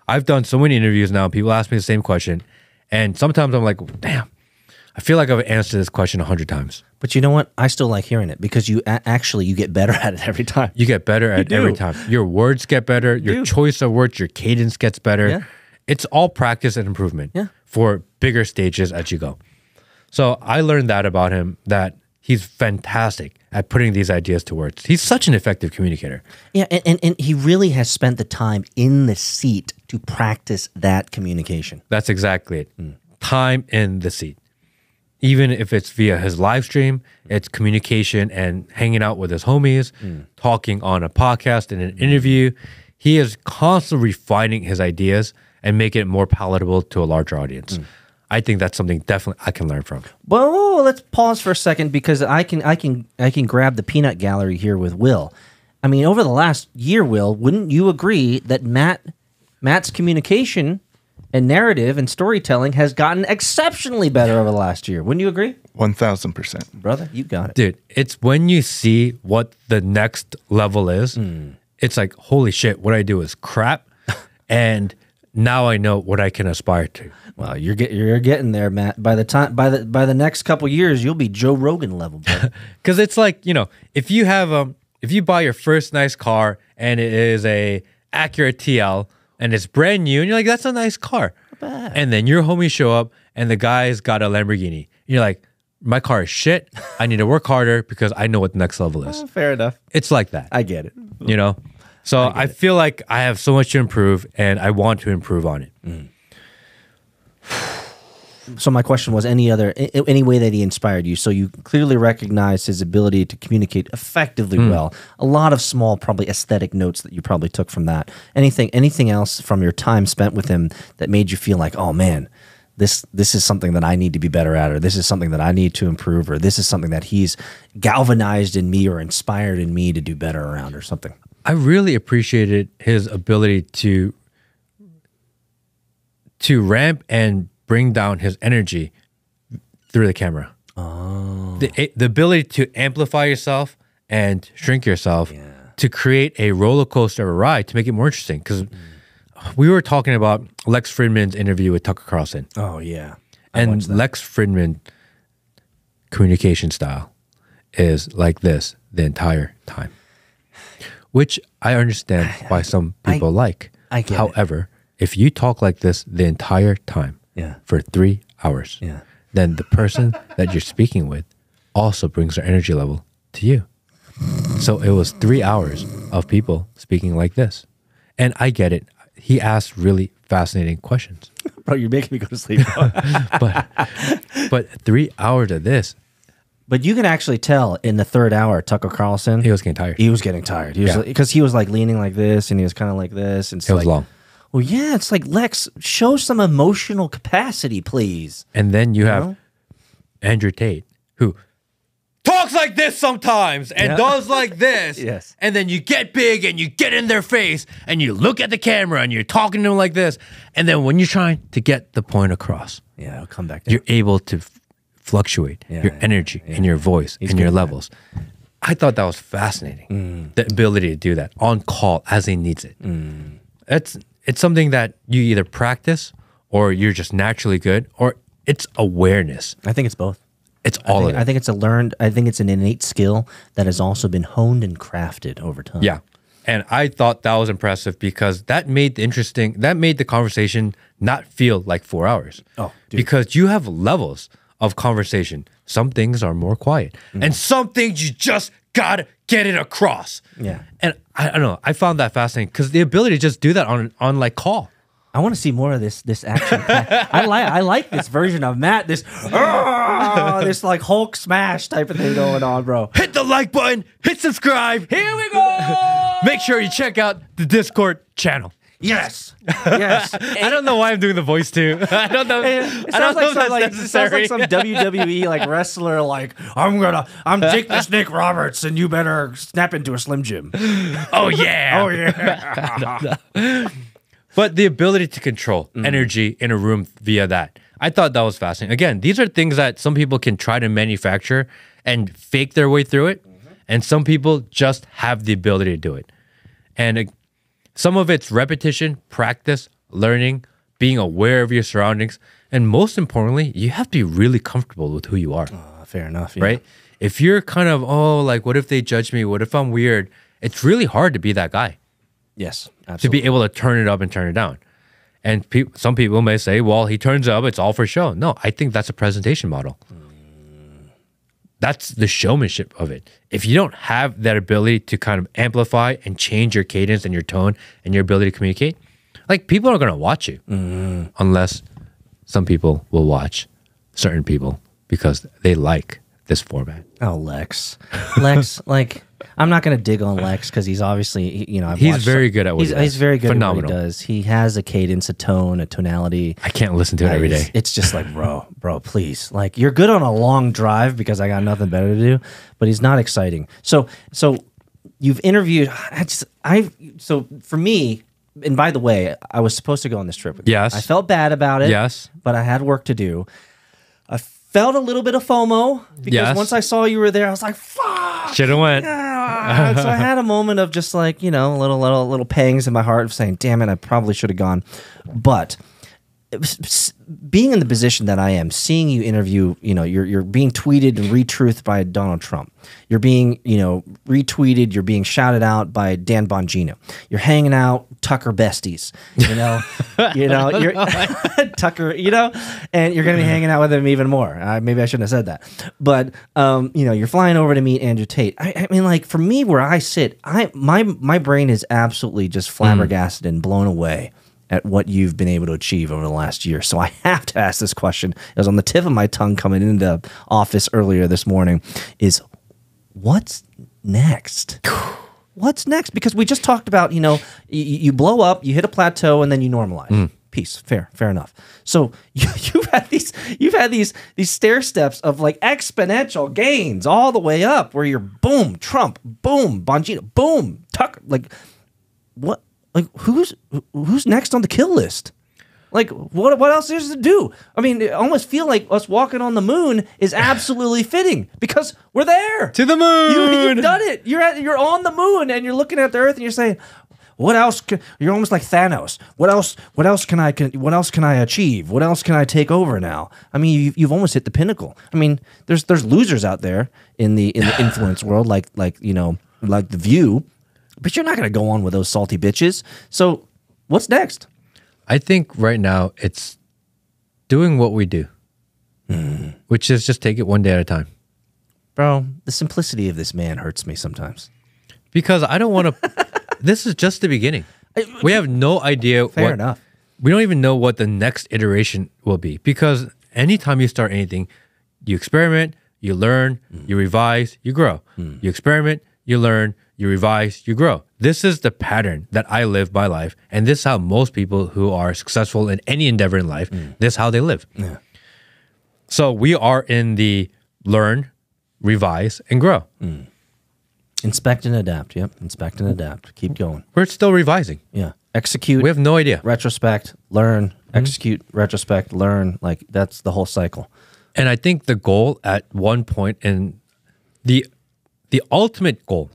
S2: I've done so many interviews now, people ask me the same question. And sometimes I'm like, damn, I feel like I've answered this question 100 times.
S1: But you know what? I still like hearing it because you actually get better at it every time.
S2: You get better at it every time. Your words get better. Your choice of words, your cadence gets better.
S1: Yeah.
S2: It's all practice and improvement for bigger stages as you go. So I learned that about him, that he's fantastic at putting these ideas to words. He's such an effective communicator.
S1: Yeah, and he really has spent the time in the seat to practice that communication.
S2: That's exactly it. Time in the seat. Even if it's via his live stream, it's communication and hanging out with his homies, talking on a podcast in an interview. He is constantly refining his ideas and making it more palatable to a larger audience. I think that's something definitely I can learn from.
S1: Well, let's pause for a second because I can grab the peanut gallery here with Will. I mean, over the last year, Will, wouldn't you agree that Matt's communication and narrative and storytelling has gotten exceptionally better over the last year? Wouldn't you agree?
S3: 1,000%.
S1: Brother, you got it.
S2: Dude, it's when you see what the next level is, it's like, holy shit, what I do is crap. And now I know what I can aspire to.
S1: Well, you're getting there, Matt. By the next couple years, you'll be Joe Rogan level, bro.
S2: Because it's like, you know, if you buy your first nice car and it is a Acura TL and it's brand new and you're like, that's a nice car.
S1: Not bad.
S2: And then your homies show up and the guy's got a Lamborghini. You're like, my car is shit. I need to work harder because I know what the next level is.
S1: Fair enough.
S2: It's like that.
S1: I get it.
S2: You know? So I feel like I have so much to improve and I want to improve on it.
S1: So my question was, any way that he inspired you? So you clearly recognize his ability to communicate effectively well. A lot of small, probably aesthetic notes that you probably took from that. Anything else from your time spent with him that made you feel like, oh man, this is something that I need to be better at, or this is something that I need to improve, or this is something that he's galvanized in me or inspired in me to do better around, or something?
S2: I really appreciated his ability to ramp and bring down his energy through the camera. Oh. The ability to amplify yourself and shrink yourself to create a roller coaster of a ride to make it more interesting. Because we were talking about Lex Fridman's interview with Tucker Carlson.
S1: Oh, yeah.
S2: And Lex Fridman communication style is like this the entire time. Which I understand why some people like.
S1: I get
S2: However, if you talk like this the entire time for 3 hours, then the person that you're speaking with also brings their energy level to you. So it was 3 hours of people speaking like this. And I get it. He asked really fascinating questions.
S1: Bro, you're making me go to sleep.
S2: but 3 hours of this.
S1: But you can actually tell in the third hour, Tucker Carlson,
S2: He was getting tired.
S1: He was getting tired. Because he was like leaning like this, and he was kind of like this. And
S2: It was long.
S1: Well, yeah, it's like, Lex, show some emotional capacity, please.
S2: And then you have Andrew Tate, who talks like this sometimes and does like this.
S1: Yes.
S2: And then you get big and you get in their face and you look at the camera and you're talking to them like this. And then when you're trying to get the point across,
S1: I'll come back.
S2: you're able to fluctuate your energy and your voice and your levels. I thought that was fascinating. The ability to do that on call as he needs it. It's something that you either practice or you're just naturally good, or it's awareness.
S1: I think it's both.
S2: It's all of it.
S1: I think it's an innate skill that has also been honed and crafted over time.
S2: Yeah. And I thought that was impressive because that made the conversation not feel like 4 hours.
S1: Oh, dude.
S2: Because you have levels of conversation. Some things are more quiet, and some things you just gotta get it across.
S1: Yeah.
S2: And I don't know. I found that fascinating because the ability to just do that on like call.
S1: I want to see more of this action. I like this version of Matt. This like Hulk smash type of thing going on, bro.
S2: Hit the like button. Hit subscribe.
S1: Here we go.
S2: Make sure you check out the Discord channel.
S1: Yes. Yes.
S2: I don't know why I'm doing the voice too. I don't know.
S1: It sounds like some WWE like wrestler. Like I'm Jake the Snake Roberts, and you better snap into a Slim Jim.
S2: Oh yeah.
S1: Oh yeah.
S2: But the ability to control energy in a room via that, I thought that was fascinating. Again, these are things that some people can try to manufacture and fake their way through it, and some people just have the ability to do it. And some of it's repetition, practice, learning, being aware of your surroundings, and most importantly, you have to be really comfortable with who you are.
S1: Fair enough. Yeah.
S2: Right? If you're kind of, like, what if they judge me? What if I'm weird? It's really hard to be that guy.
S1: Yes, absolutely.
S2: To be able to turn it up and turn it down. And some people may say, well, he turns up, it's all for show. No, I think that's a presentation model. That's the showmanship of it. If you don't have that ability to kind of amplify and change your cadence and your tone and your ability to communicate, like, people are going to watch you unless some people will watch certain people because they like this format.
S1: Oh, Lex, like, I'm not going to dig on Lex because he's obviously,
S2: he's very good at what he does.
S1: He's very good
S2: Phenomenal.
S1: at what he does. He has a cadence, a tone, a tonality.
S2: I can't listen to it every day.
S1: It's just like, bro, please. Like, you're good on a long drive because I got nothing better to do, but he's not exciting. So you've interviewed, so for me, and by the way, I was supposed to go on this trip with you.
S2: Yes.
S1: I felt bad about it.
S2: Yes.
S1: But I had work to do. I felt a little bit of FOMO because once I saw you were there, I was like, fuck.
S2: Should have went.
S1: So I had a moment of just like, little pangs in my heart of saying, damn it, I probably should have gone. But being in the position that I am, seeing you interview, you're being tweeted and retruthed by Donald Trump. You're being, retweeted. You're being shouted out by Dan Bongino. You're hanging out Tucker besties. You're Tucker. And you're gonna be hanging out with him even more. Maybe I shouldn't have said that. But you're flying over to meet Andrew Tate. I mean, like, for me, where I sit, my brain is absolutely just flabbergasted and blown away at what you've been able to achieve over the last year. So I have to ask this question. It was on the tip of my tongue coming into office earlier this morning, is what's next? What's next? Because we just talked about, you blow up, you hit a plateau, and then you normalize. Peace. Fair enough. So you've had these stair steps of like exponential gains all the way up where you're boom, Trump, boom, Bongino, boom, Tucker. Like, what? Like, who's next on the kill list? Like, what else is to do? I mean, I almost feel like us walking on the moon is absolutely fitting because we're there.
S2: To the moon.
S1: You've done it. You're on the moon and you're looking at the Earth and you're saying, what else? You're almost like Thanos. What else can I achieve? What else can I take over now? I mean, you've almost hit the pinnacle. I mean, there's losers out there in the influence world, like The View. But you're not going to go on with those salty bitches. So what's next?
S2: I think right now it's doing what we do, which is just take it one day at a time.
S1: Bro, the simplicity of this man hurts me sometimes.
S2: Because I don't want to... This is just the beginning. We have no idea.
S1: Fair enough.
S2: We don't even know what the next iteration will be. Because anytime you start anything, you experiment, you learn, you revise, you grow. You experiment, you learn, you revise, you grow. This is the pattern that I live my life. And this is how most people who are successful in any endeavor in life, this is how they live.
S1: Yeah.
S2: So we are in the learn, revise, and grow.
S1: Inspect and adapt. Yep. Inspect and adapt. Keep going.
S2: We're still revising.
S1: Yeah. Execute.
S2: We have no idea.
S1: Retrospect, learn, execute, retrospect, learn. Like, that's the whole cycle.
S2: And I think the goal at one point, and the ultimate goal,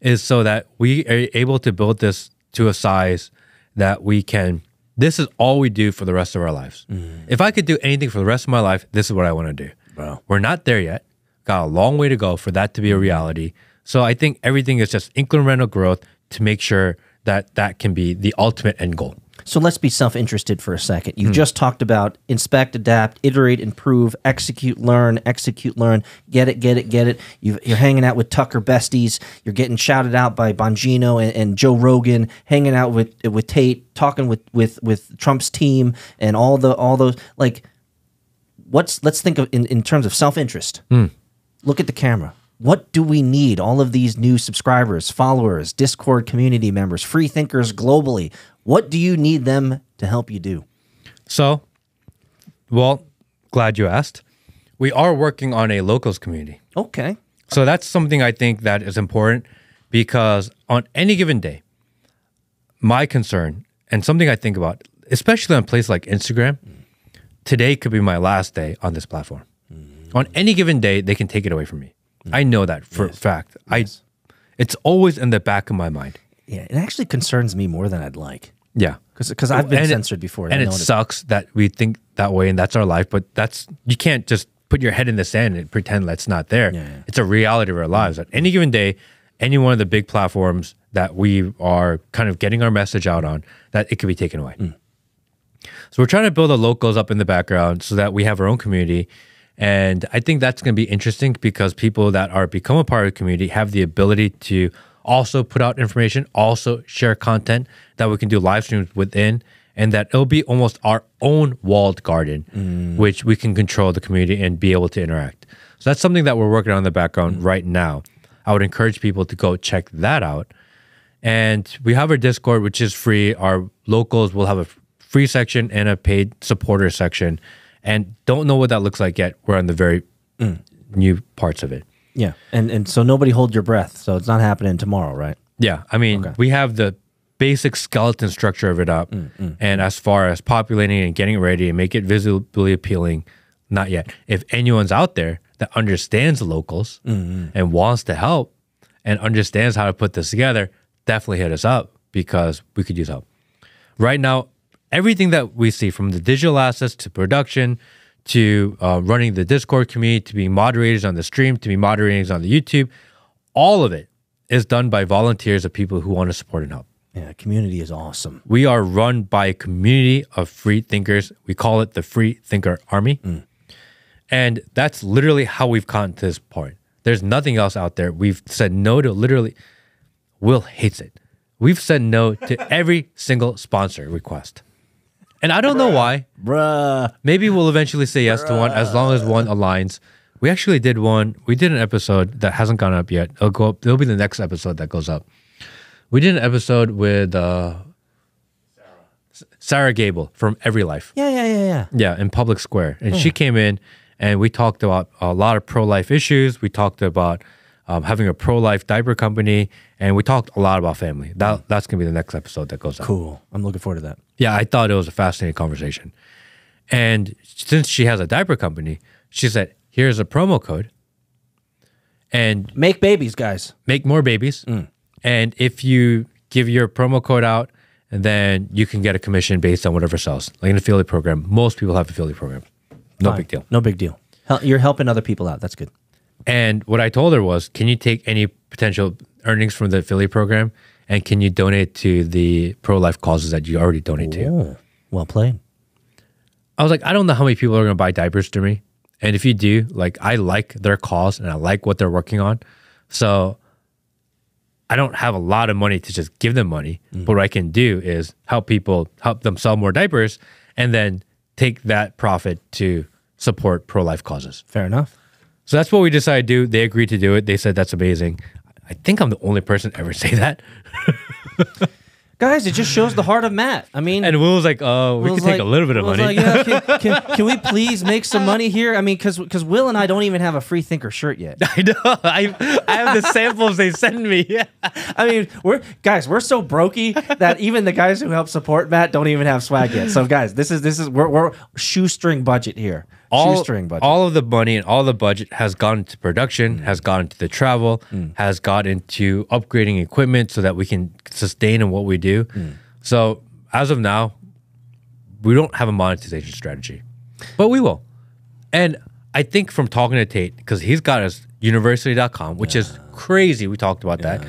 S2: is so that we are able to build this to a size that we can, this is all we do for the rest of our lives. If I could do anything for the rest of my life, this is what I want to do.
S1: Wow.
S2: We're not there yet. Got a long way to go for that to be a reality. So I think everything is just incremental growth, to make sure that that can be the ultimate end goal.
S1: So let's be self-interested for a second. You just talked about inspect, adapt, iterate, improve, execute, learn, get it. You're hanging out with Tucker besties. You're getting shouted out by Bongino and Joe Rogan, hanging out with Tate, talking with Trump's team and all those. Like, let's think of in terms of self-interest. Look at the camera. What do we need? All of these new subscribers, followers, Discord community members, free thinkers globally. What do you need them to help you do?
S2: So, well, glad you asked. We are working on a locals community.
S1: Okay.
S2: So that's something I think that is important because on any given day, my concern and something I think about, especially on a place like Instagram, today could be my last day on this platform. On any given day, they can take it away from me. I know that for a fact. It's always in the back of my mind.
S1: Yeah, it actually concerns me more than I'd like.
S2: Yeah.
S1: Because I've been censored before.
S2: And it sucks that we think that way and that's our life, but you can't just put your head in the sand and pretend that's not there. Yeah. It's a reality of our lives. At any given day, any one of the big platforms that we are kind of getting our message out on, that it could be taken away. So we're trying to build the locals up in the background so that we have our own community. And I think that's going to be interesting because people that are become a part of the community have the ability to also put out information, also share content that we can do live streams within, and that it'll be almost our own walled garden, which we can control the community and be able to interact. So that's something that we're working on in the background right now. I would encourage people to go check that out. And we have our Discord, which is free. Our locals will have a free section and a paid supporter section. And don't know what that looks like yet. We're on the very new parts of it.
S1: Yeah, and so nobody hold your breath. So it's not happening tomorrow, right?
S2: Yeah, I mean, we have the basic skeleton structure of it up. And as far as populating and getting it ready and make it visibly appealing, not yet. If anyone's out there that understands the locals and wants to help and understands how to put this together, definitely hit us up because we could use help. Right now, everything that we see from the digital assets to production to running the Discord community, to being moderators on the stream, to be moderators on the YouTube, all of it is done by volunteers of people who want to support and help.
S1: Yeah, community is awesome.
S2: We are run by a community of free thinkers. We call it the Free Thinker Army. And that's literally how we've gotten to this point. There's nothing else out there. We've said no to literally, Will hates it. We've said no to every single sponsor request. And I don't know why. Maybe we'll eventually say yes to one as long as one aligns. We actually did one. We did an episode that hasn't gone up yet. It'll go up. It'll be the next episode that goes up. We did an episode with Sarah Gable from Every Life.
S1: Yeah.
S2: Yeah, in Public Square. And she came in and we talked about a lot of pro-life issues. We talked about having a pro-life diaper company, and we talked a lot about family. That's going to be the next episode that goes up.
S1: Cool. I'm looking forward to that.
S2: Yeah, I thought it was a fascinating conversation. And since she has a diaper company, she said, here's a promo code. And
S1: make babies, guys.
S2: Make more babies. And if you give your promo code out, and then you can get a commission based on whatever sells. Like an affiliate program. Most people have affiliate programs. No big deal.
S1: No big deal. You're helping other people out. That's good.
S2: And what I told her was, can you take any potential earnings from the affiliate program and can you donate to the pro-life causes that you already donate to?
S1: Well played.
S2: I was like, I don't know how many people are going to buy diapers through me. And if you do, like, I like their cause and I like what they're working on. So I don't have a lot of money to just give them money. But what I can do is help them sell more diapers and then take that profit to support pro-life causes.
S1: Fair enough.
S2: So that's what we decided to do. They agreed to do it. They said that's amazing. I think I'm the only person to ever say that.
S1: Guys, it just shows the heart of Matt. I mean,
S2: and Will was like, "Oh, we can take a little bit of money."
S1: Like, yeah, can we please make some money here? I mean, because Will and I don't even have a Free Thinker shirt yet.
S2: I know. I have the samples they send me. Yeah.
S1: I mean, we're so brokey that even the guys who help support Matt don't even have swag yet. So, guys, we're shoestring budget here. Shoestring budget.
S2: All of the money and all the budget has gone into production, has gone into the travel, has gone into upgrading equipment so that we can sustain in what we do. So as of now, we don't have a monetization strategy, but we will. And I think from talking to Tate, because he's got his university.com, which is crazy. We talked about that.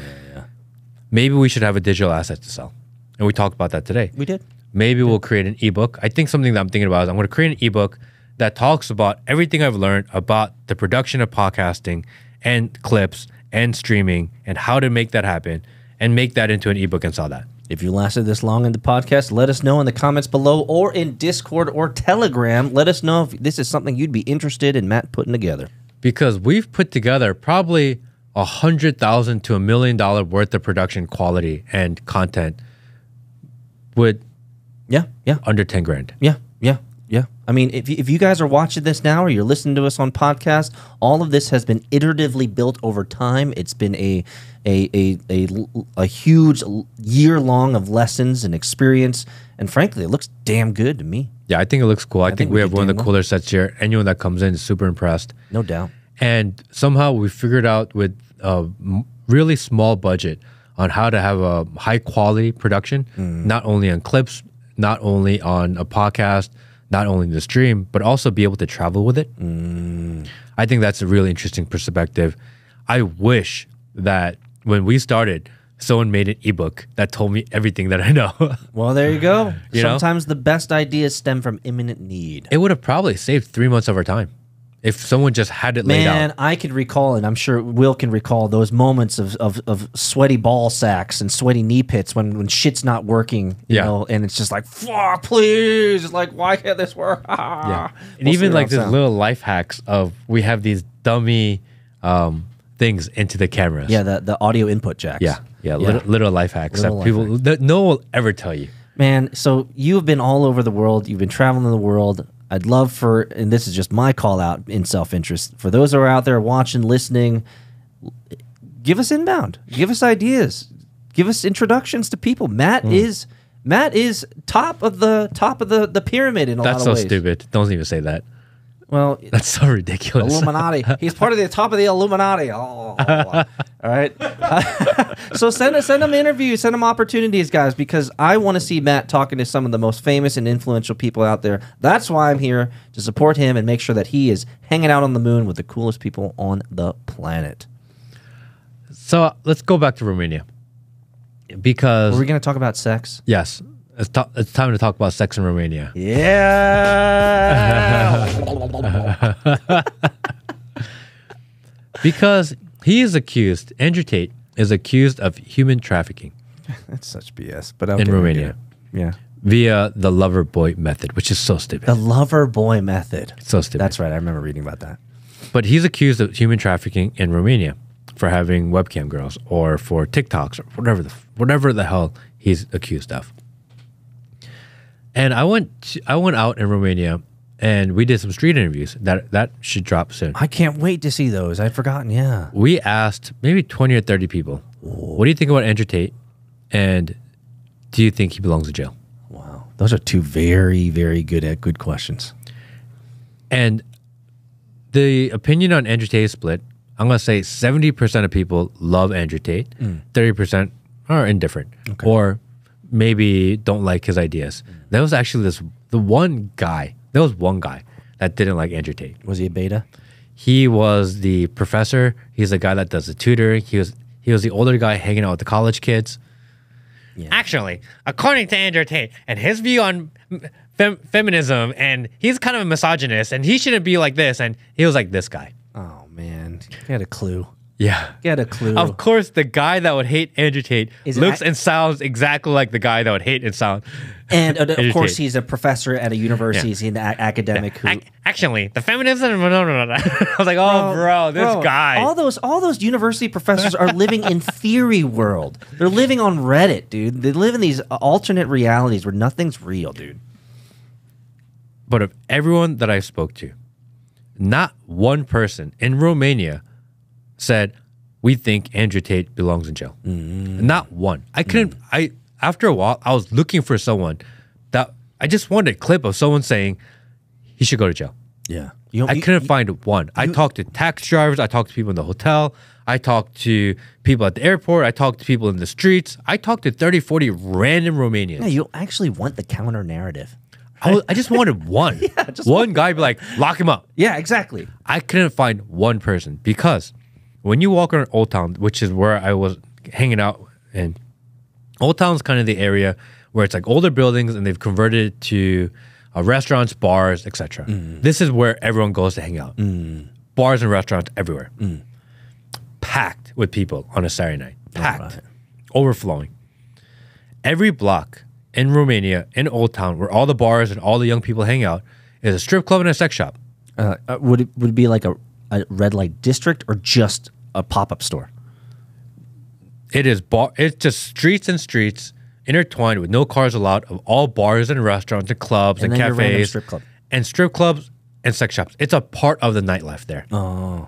S2: maybe we should have a digital asset to sell. And we talked about that today.
S1: We did.
S2: Maybe we'll create an ebook. I think something that I'm thinking about is I'm going to create an ebook that talks about everything I've learned about the production of podcasting and clips and streaming and how to make that happen and make that into an ebook and sell that.
S1: If you lasted this long in the podcast, let us know in the comments below or in Discord or Telegram. Let us know if this is something you'd be interested in Matt putting together.
S2: Because we've put together probably $100,000 to $1 million worth of production quality and content with under 10 grand.
S1: Yeah. I mean, if you guys are watching this now or you're listening to us on podcast, all of this has been iteratively built over time. It's been a huge year long of lessons and experience, and frankly, it looks damn good to me.
S2: Yeah, I think it looks cool. I think we have one of the cooler sets here. Anyone that comes in is super impressed.
S1: No doubt.
S2: And somehow we figured out with a really small budget on how to have a high quality production, not only on clips, not only on a podcast, not only the stream, but also be able to travel with it. I think that's a really interesting perspective. I wish that when we started, someone made an ebook that told me everything that I know.
S1: Well, there you go.
S2: You know?
S1: Sometimes the best ideas stem from imminent need.
S2: It would have probably saved 3 months of our time if someone just had it laid out.
S1: Man, I could recall, and I'm sure Will can recall, those moments of sweaty ball sacks and sweaty knee pits when shit's not working, you know, and it's just like, fuck, please. It's like, why can't this work?
S2: And even like these little life hacks of we have these dummy things into the cameras.
S1: Yeah, the audio input jacks.
S2: Yeah. Little life hacks that people that no one will ever tell you.
S1: Man, so you have been all over the world. You've been traveling the world. I'd love for, and this is just my call out in self-interest, for those who are out there watching, listening, give us inbound. Give us ideas. Give us introductions to people. Matt is top of the pyramid in a lot of ways.
S2: That's so stupid. Don't even say that.
S1: Well,
S2: that's so ridiculous.
S1: Illuminati. He's part of the top of the Illuminati. All right. So send them interviews, send them opportunities, guys, because I want to see Matt talking to some of the most famous and influential people out there. That's why I'm here, to support him and make sure that he is hanging out on the moon with the coolest people on the planet.
S2: So let's go back to Romania. Because...
S1: Were we going to talk about sex?
S2: Yes. It's time to talk about sex in Romania.
S1: Yeah.
S2: Because he is accused, Andrew Tate is accused of human trafficking.
S1: That's such BS. But
S2: in Romania.
S1: Yeah.
S2: Via the lover boy method, which is so stupid.
S1: The lover boy method.
S2: So stupid.
S1: That's right. I remember reading about that.
S2: But he's accused of human trafficking in Romania for having webcam girls or for TikToks or whatever the hell he's accused of. And I went out in Romania and we did some street interviews that should drop soon.
S1: I can't wait to see those. I'd forgotten. Yeah.
S2: We asked maybe 20 or 30 people, what do you think about Andrew Tate? And do you think he belongs in jail?
S1: Wow. Those are two very, very good questions.
S2: And the opinion on Andrew Tate is split. I'm going to say 70% of people love Andrew Tate. 30% are indifferent or maybe don't like his ideas. There was actually one guy that didn't like Andrew Tate.
S1: Was he a beta?
S2: He was the professor. He's the guy that does the tutoring. He was the older guy hanging out with the college kids. Yeah. Actually, according to Andrew Tate and his view on feminism, and he's kind of a misogynist, and he shouldn't be like this, and he was like this guy.
S1: Oh, man. Get a clue.
S2: Yeah.
S1: Get a clue.
S2: Of course, the guy that would hate Andrew Tate looks and sounds exactly like the guy that would hate and sound.
S1: And of course, he's a professor at a university. He's an academic who...
S2: Actually, the feminism... I was like, oh, bro, this guy.
S1: All those university professors are living in theory world. They're living on Reddit, dude. They live in these alternate realities where nothing's real, dude.
S2: But of everyone that I spoke to, not one person in Romania said, we think Andrew Tate belongs in jail. Not one. I couldn't, after a while, I was looking for someone that, I just wanted a clip of someone saying, he should go to jail.
S1: Yeah.
S2: I couldn't find one. I talked to taxi drivers. I talked to people in the hotel. I talked to people at the airport. I talked to people in the streets. I talked to 30, 40 random Romanians.
S1: Yeah, you actually want the counter narrative.
S2: I just wanted one. One guy be like, lock him up.
S1: Yeah, exactly.
S2: I couldn't find one person because when you walk around Old Town, which is where I was hanging out And Old Town's kind of the area where it's like older buildings and they've converted it to restaurants, bars, etc. This is where everyone goes to hang out. Bars and restaurants everywhere. Packed with people on a Saturday night. Packed. Overflowing. Every block in Romania, in Old Town, where all the bars and all the young people hang out, is a strip club and a sex shop.
S1: Would it be like a red light district or just a pop-up store?
S2: It is it's just streets and streets intertwined with no cars allowed of all bars and restaurants and clubs and cafes
S1: strip club.
S2: and strip clubs and sex shops. It's a part of the nightlife there.
S1: Oh.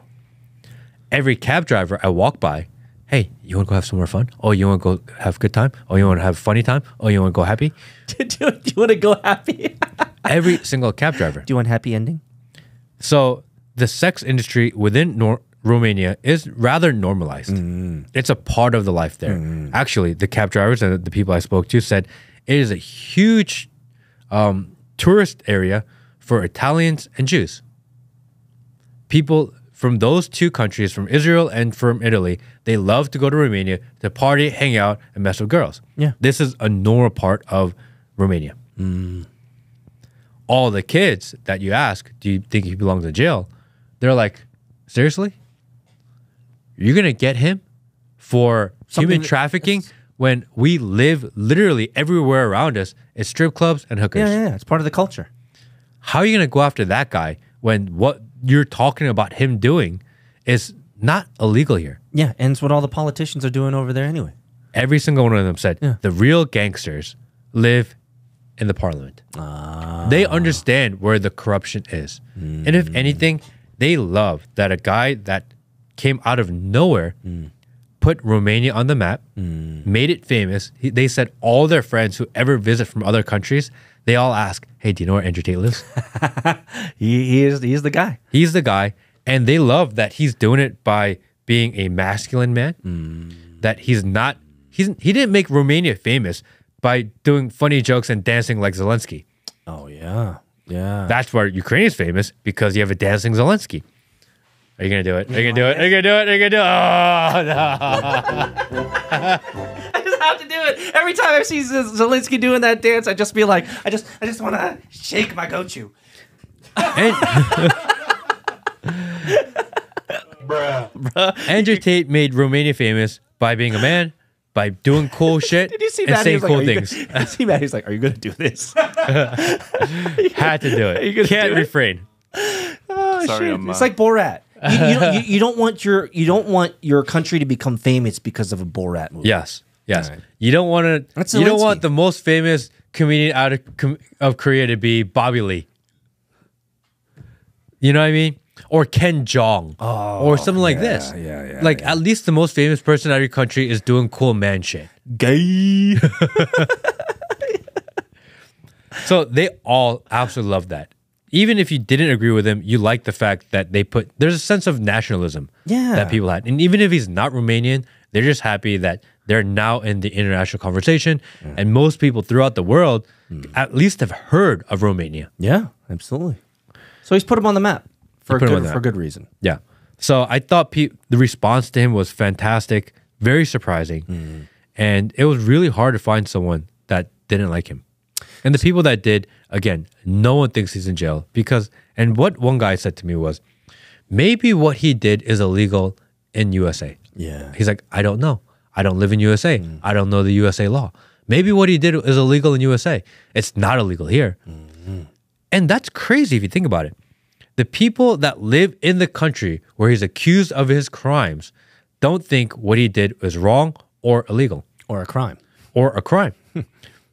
S2: Every cab driver I walk by, hey, you want to go have some more fun? Oh, you want to go have a good time? Oh, you want to have a funny time? Oh, you want to go happy?
S1: Do you want to go happy?
S2: Every single cab driver.
S1: Do you want happy ending?
S2: So the sex industry within Romania is rather normalized. It's a part of the life there. Actually, the cab drivers and the people I spoke to said it is a huge tourist area for Italians and Jews. People from those two countries, from Israel and from Italy, they love to go to Romania to party, hang out, and mess with girls.
S1: Yeah.
S2: This is a normal part of Romania. All the kids that you ask, do you think he belongs in jail? They're like, seriously? You're going to get him for human trafficking when we live literally everywhere around us is strip clubs and hookers?
S1: Yeah. It's part of the culture.
S2: How are you going to go after that guy when what you're talking about him doing is not illegal here?
S1: Yeah, and it's what all the politicians are doing over there anyway.
S2: Every single one of them said the real gangsters live in the parliament. They understand where the corruption is. And if anything, they love that a guy that came out of nowhere put Romania on the map, made it famous. They said all their friends who ever visit from other countries, they all ask, hey, do you know where Andrew Tate lives?
S1: He is the guy.
S2: He's the guy. And they love that he's doing it by being a masculine man. That he's not, he didn't make Romania famous by doing funny jokes and dancing like Zelensky.
S1: Oh, yeah. Yeah.
S2: That's where Ukraine is famous, because you have a dancing Zelensky. Are you going to do it? Are you going to do it? Are you going to do it? Are you going to do it? Oh, no.
S1: I just have to do it. Every time I see Zelensky doing that dance, I just be like, I just want to shake my goat shoe.
S2: Andrew Tate made Romania famous by being a man, by doing cool shit,
S1: Did you see
S2: and
S1: that?
S2: saying cool things.
S1: Did you see that? He's like, are you going to do this?
S2: Had to do it. Can't refrain.
S1: Oh,
S3: Sorry,
S1: shit.
S3: I'm,
S1: It's like Borat. You don't want your country to become famous because of a Borat movie.
S2: Yes.
S1: Right.
S2: You don't want to.
S1: That's
S2: You don't
S1: Zelensky.
S2: want the most famous comedian out of Korea to be Bobby Lee. You know what I mean? Or Ken Jeong, or something like this.
S1: Yeah.
S2: Like at least the most famous person out of your country is doing cool man shit.
S1: Gay.
S2: So they all absolutely love that. Even if you didn't agree with him, you like the fact that there's a sense of nationalism that people had. And even if he's not Romanian, they're just happy that they're now in the international conversation. And most people throughout the world at least have heard of Romania.
S1: Yeah, absolutely. So he's put him on the map for good reason.
S2: Yeah. So I thought the response to him was fantastic, very surprising. And it was really hard to find someone that didn't like him. And the people that did, again, no one thinks he's in jail and what one guy said to me was, maybe what he did is illegal in USA.
S1: Yeah.
S2: He's like, I don't know. I don't live in USA. I don't know the USA law. Maybe what he did is illegal in USA. It's not illegal here. And that's crazy if you think about it. The people that live in the country where he's accused of his crimes don't think what he did was wrong or illegal.
S1: Or a crime.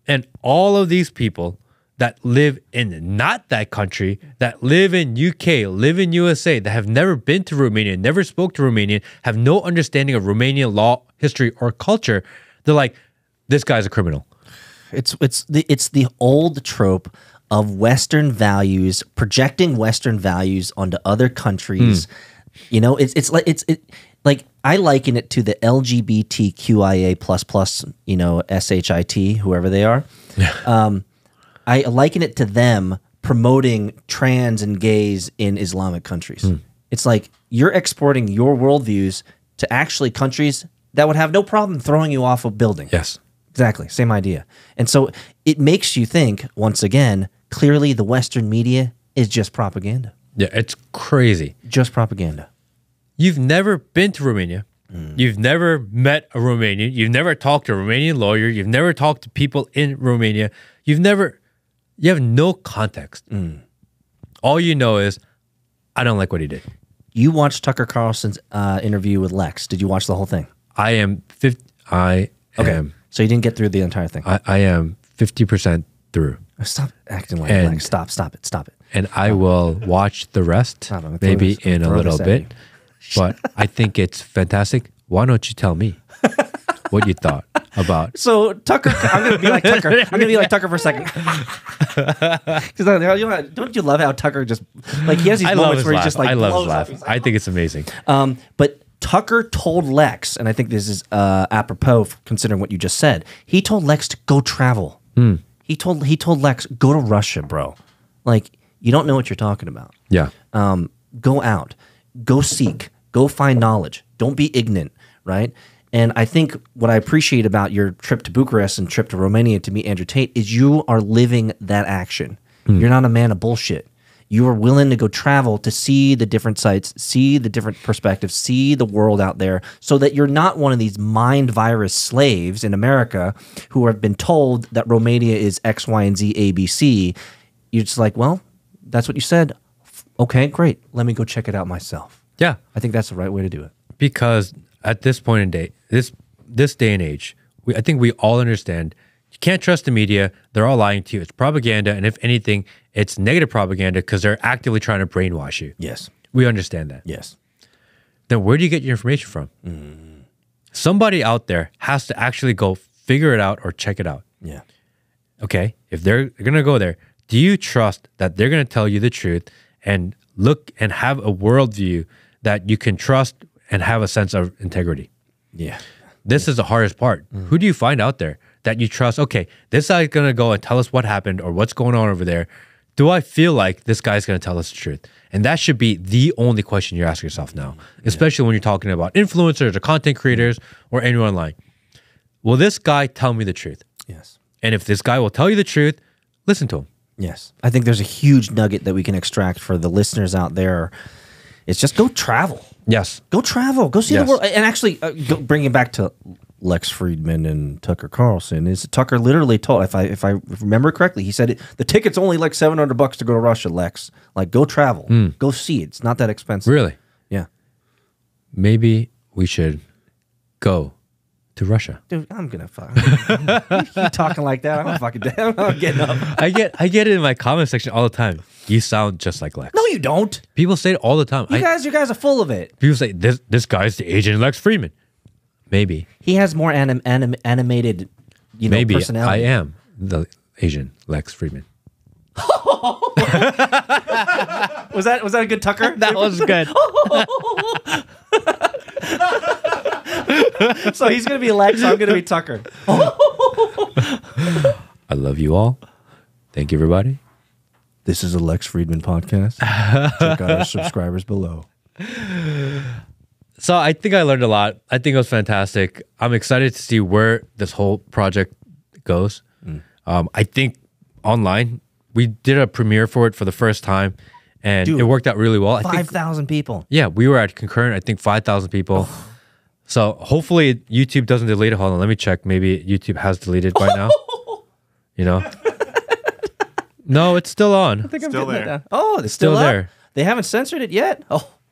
S2: And all of these people that live in not that country, that live in UK, live in USA, that have never been to Romania, never spoke to Romanian, have no understanding of Romanian law, history, or culture, they're like, this guy's a criminal.
S1: It's the old trope of Western values, projecting Western values onto other countries. You know, it's like I liken it to the LGBTQIA++, you know, SHIT, whoever they are. I liken it to them promoting trans and gays in Islamic countries. It's like you're exporting your worldviews to actually countries that would have no problem throwing you off a building.
S2: Yes.
S1: Exactly. Same idea. And so it makes you think, once again, clearly the Western media is just propaganda.
S2: Yeah, it's crazy.
S1: Just propaganda.
S2: You've never been to Romania. You've never met a Romanian. You've never talked to a Romanian lawyer. You've never talked to people in Romania. You have no context. All you know is, I don't like what he did.
S1: You watched Tucker Carlson's interview with Lex. Did you watch the whole thing?
S2: I am.
S1: So you didn't get through the entire thing.
S2: I am 50% through.
S1: Stop acting like Lex. Stop it.
S2: And I will watch the rest maybe in a little bit. But I think it's fantastic. Why don't you tell me what you thought about?
S1: So Tucker, I'm going to be like Tucker. I'm going to be like Tucker for a second. Because don't you love how Tucker just like he has these moments where he just like
S2: I love
S1: blows
S2: his
S1: up.
S2: laugh.
S1: He's like,
S2: I think it's amazing.
S1: But Tucker told Lex, and I think this is apropos considering what you just said. He told Lex to go travel. He told Lex, go to Russia, bro. Like, you don't know what you're talking about.
S2: Yeah.
S1: Go out, go seek, go find knowledge. Don't be ignorant, right? And I think what I appreciate about your trip to Bucharest and trip to Romania to meet Andrew Tate is you are living that action. You're not a man of bullshit. You are willing to go travel to see the different sites, see the different perspectives, see the world out there, so that you're not one of these mind virus slaves in America who have been told that Romania is X, Y, and Z, A, B, C. You're just like, well, that's what you said. Okay, great. Let me go check it out myself.
S2: Yeah.
S1: I think that's the right way to do it.
S2: Because at this point in day, this day and age, I think we all understand you can't trust the media. They're all lying to you. It's propaganda. And if anything, it's negative propaganda because they're actively trying to brainwash you.
S1: Yes.
S2: We understand that.
S1: Yes.
S2: Then where do you get your information from? Somebody out there has to actually go figure it out or check it out.
S1: Yeah.
S2: Okay. If they're going to go there, do you trust that they're going to tell you the truth and look and have a worldview that you can trust and have a sense of integrity?
S1: Yeah.
S2: This is the hardest part. Who do you find out there that you trust? Okay, this guy's going to go and tell us what happened or what's going on over there. Do I feel like this guy's going to tell us the truth? And that should be the only question you're asking yourself now, especially when you're talking about influencers or content creators or anyone online. Will this guy tell me the truth?
S1: Yes.
S2: And if this guy will tell you the truth, listen to him.
S1: Yes. I think there's a huge nugget that we can extract for the listeners out there. It's just go travel.
S2: Yes.
S1: Go travel. Go see the world. And actually, bring it back to Lex Friedman and Tucker Carlson. Is Tucker literally told, if I remember correctly, he said the ticket's only like $700 to go to Russia, Lex. Like, go travel. Go see it. It's not that expensive.
S2: Really?
S1: Yeah.
S2: Maybe we should go to Russia.
S1: Dude, I'm gonna fuck. You keep talking like that. I'm not getting up.
S2: I get it in my comment section all the time. You sound just like Lex.
S1: No, you don't.
S2: People say it all the time.
S1: You guys are full of it.
S2: People say this guy's the Agent Lex Friedman. Maybe
S1: he has more animated,
S2: maybe
S1: personality.
S2: I am the Asian Lex Friedman.
S1: Was that a good Tucker?
S2: That was good.
S1: So he's gonna be Lex. I'm gonna be Tucker.
S2: I love you all. Thank you, everybody.
S1: This is a Lex Friedman podcast. Check out our subscribers below.
S2: So I think I learned a lot. I think it was fantastic. I'm excited to see where this whole project goes. I think online, we did a premiere for it for the first time, and it worked out really well.
S1: 5,000 people.
S2: Yeah, we were at concurrent, I think 5,000 people. So hopefully YouTube doesn't delete it. Hold on, let me check. Maybe YouTube has deleted by now. You know? No, it's still on.
S1: I think I'm
S3: Still
S1: getting
S3: there.
S1: it down. Oh, it's
S2: Still
S1: still
S2: there.
S1: up? They haven't censored it yet?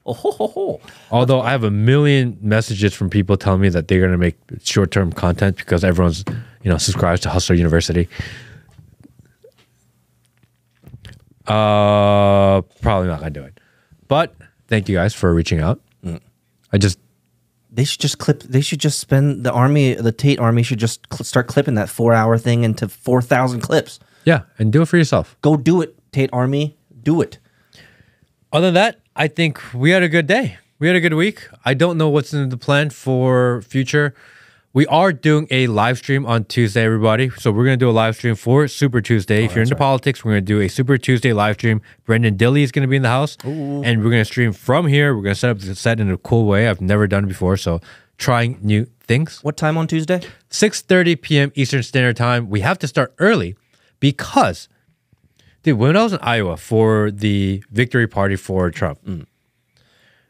S2: Although I have a million messages from people telling me that they're going to make short-term content because everyone's, subscribes to Hustler University. Probably not going to do it. But thank you guys for reaching out.
S1: They should just clip. They should just spend the Tate Army should just start clipping that 4-hour thing into 4,000 clips.
S2: Yeah, and do it for yourself.
S1: Go do it, Tate Army. Do it.
S2: Other than that, I think we had a good day. We had a good week. I don't know what's in the plan for future. We are doing a live stream on Tuesday, everybody. So we're going to do a live stream for Super Tuesday. If you're into politics, we're going to do a Super Tuesday live stream. Brendan Dilly is going to be in the house. Ooh. And we're going to stream from here. We're going to set up the set in a cool way. I've never done it before. So trying new things.
S1: What time on Tuesday?
S2: 6:30 p.m. Eastern Standard Time. We have to start early because, dude, when I was in Iowa for the victory party for Trump,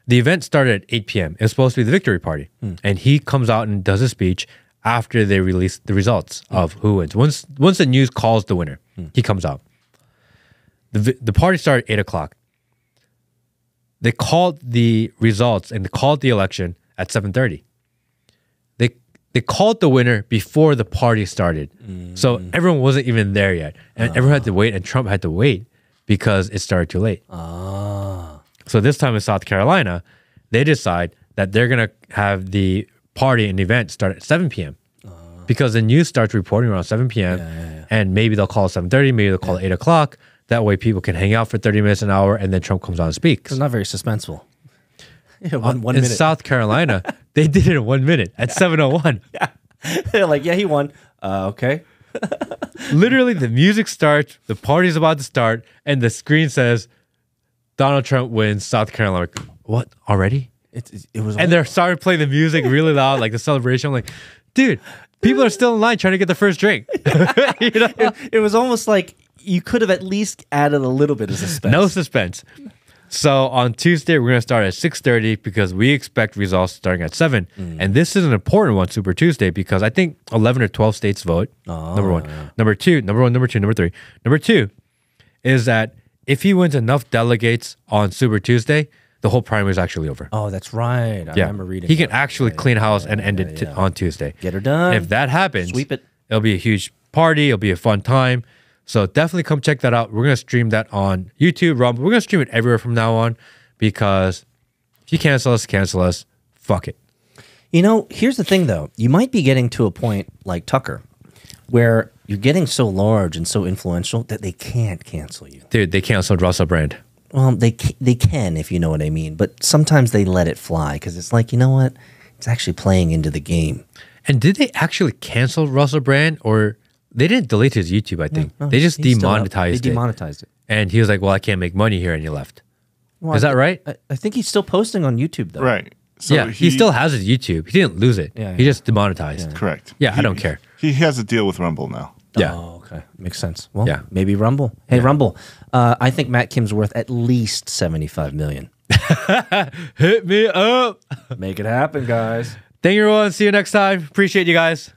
S2: the event started at 8 p.m. It was supposed to be the victory party. And he comes out and does a speech after they release the results of who wins. Once the news calls the winner, he comes out. The party started at 8 o'clock. They called the results and they called the election at 7:30. They called the winner before the party started. So everyone wasn't even there yet. And everyone had to wait, and Trump had to wait because it started too late. So this time in South Carolina, they decide that they're going to have the party and event start at 7 p.m. Because the news starts reporting around 7 p.m. And maybe they'll call it 7:30, maybe they'll call it 8 o'clock. That way people can hang out for 30 minutes, an hour, and then Trump comes on and speaks.
S1: It's not very suspenseful. One
S2: in
S1: minute.
S2: South Carolina, they did it in 1 minute at 7:01.
S1: They're like, yeah, he won. Okay.
S2: Literally, the music starts, the party's about to start, and the screen says, Donald Trump wins South Carolina. Like, what, already?
S1: It was,
S2: And they're starting playing the music really loud, like the celebration. I'm like, dude, people are still in line trying to get the first drink. You know?
S1: it was almost like you could have at least added a little bit of suspense.
S2: No suspense. So on Tuesday, we're going to start at 6:30 because we expect results starting at 7. And this is an important one, Super Tuesday, because I think 11 or 12 states vote. Number one.
S1: Yeah.
S2: Number two, number three. Number two is that if he wins enough delegates on Super Tuesday, the whole primary is actually over.
S1: Oh, that's right. I remember reading
S2: He can
S1: that.
S2: actually clean house and end it on Tuesday.
S1: Get her done.
S2: If that happens,
S1: Sweep it.
S2: It'll be a huge party. It'll be a fun time. So definitely come check that out. We're going to stream that on YouTube, Rumble. We're going to stream it everywhere from now on because if you cancel us, fuck it.
S1: You know, here's the thing, though. You might be getting to a point like Tucker where you're getting so large and so influential that they can't cancel you.
S2: Dude, they canceled Russell Brand.
S1: Well, they can, if you know what I mean. But sometimes they let it fly because it's like, you know what? It's actually playing into the game.
S2: And did they actually cancel Russell Brand or... They didn't delete his YouTube, I think.
S1: No,
S2: they just
S1: he's still up.
S2: demonetized
S1: They
S2: it.
S1: demonetized it.
S2: And he was like, well, I can't make money here, and he left.
S1: Well,
S2: Is that right?
S1: I think he's still posting on YouTube, though.
S3: Right. So
S2: yeah, he still has his YouTube. He didn't lose it.
S1: Yeah,
S2: He
S1: yeah.
S2: just demonetized.
S3: Correct.
S2: Yeah, I don't care.
S3: He has a deal with Rumble now.
S2: Yeah.
S1: Oh, okay. Makes sense. Well,
S2: Yeah.
S1: maybe Rumble. Hey, Rumble. I think Matt Kim's worth at least $75 million.
S2: Hit me up.
S1: Make it happen, guys.
S2: Thank you, everyone. See you next time. Appreciate you guys.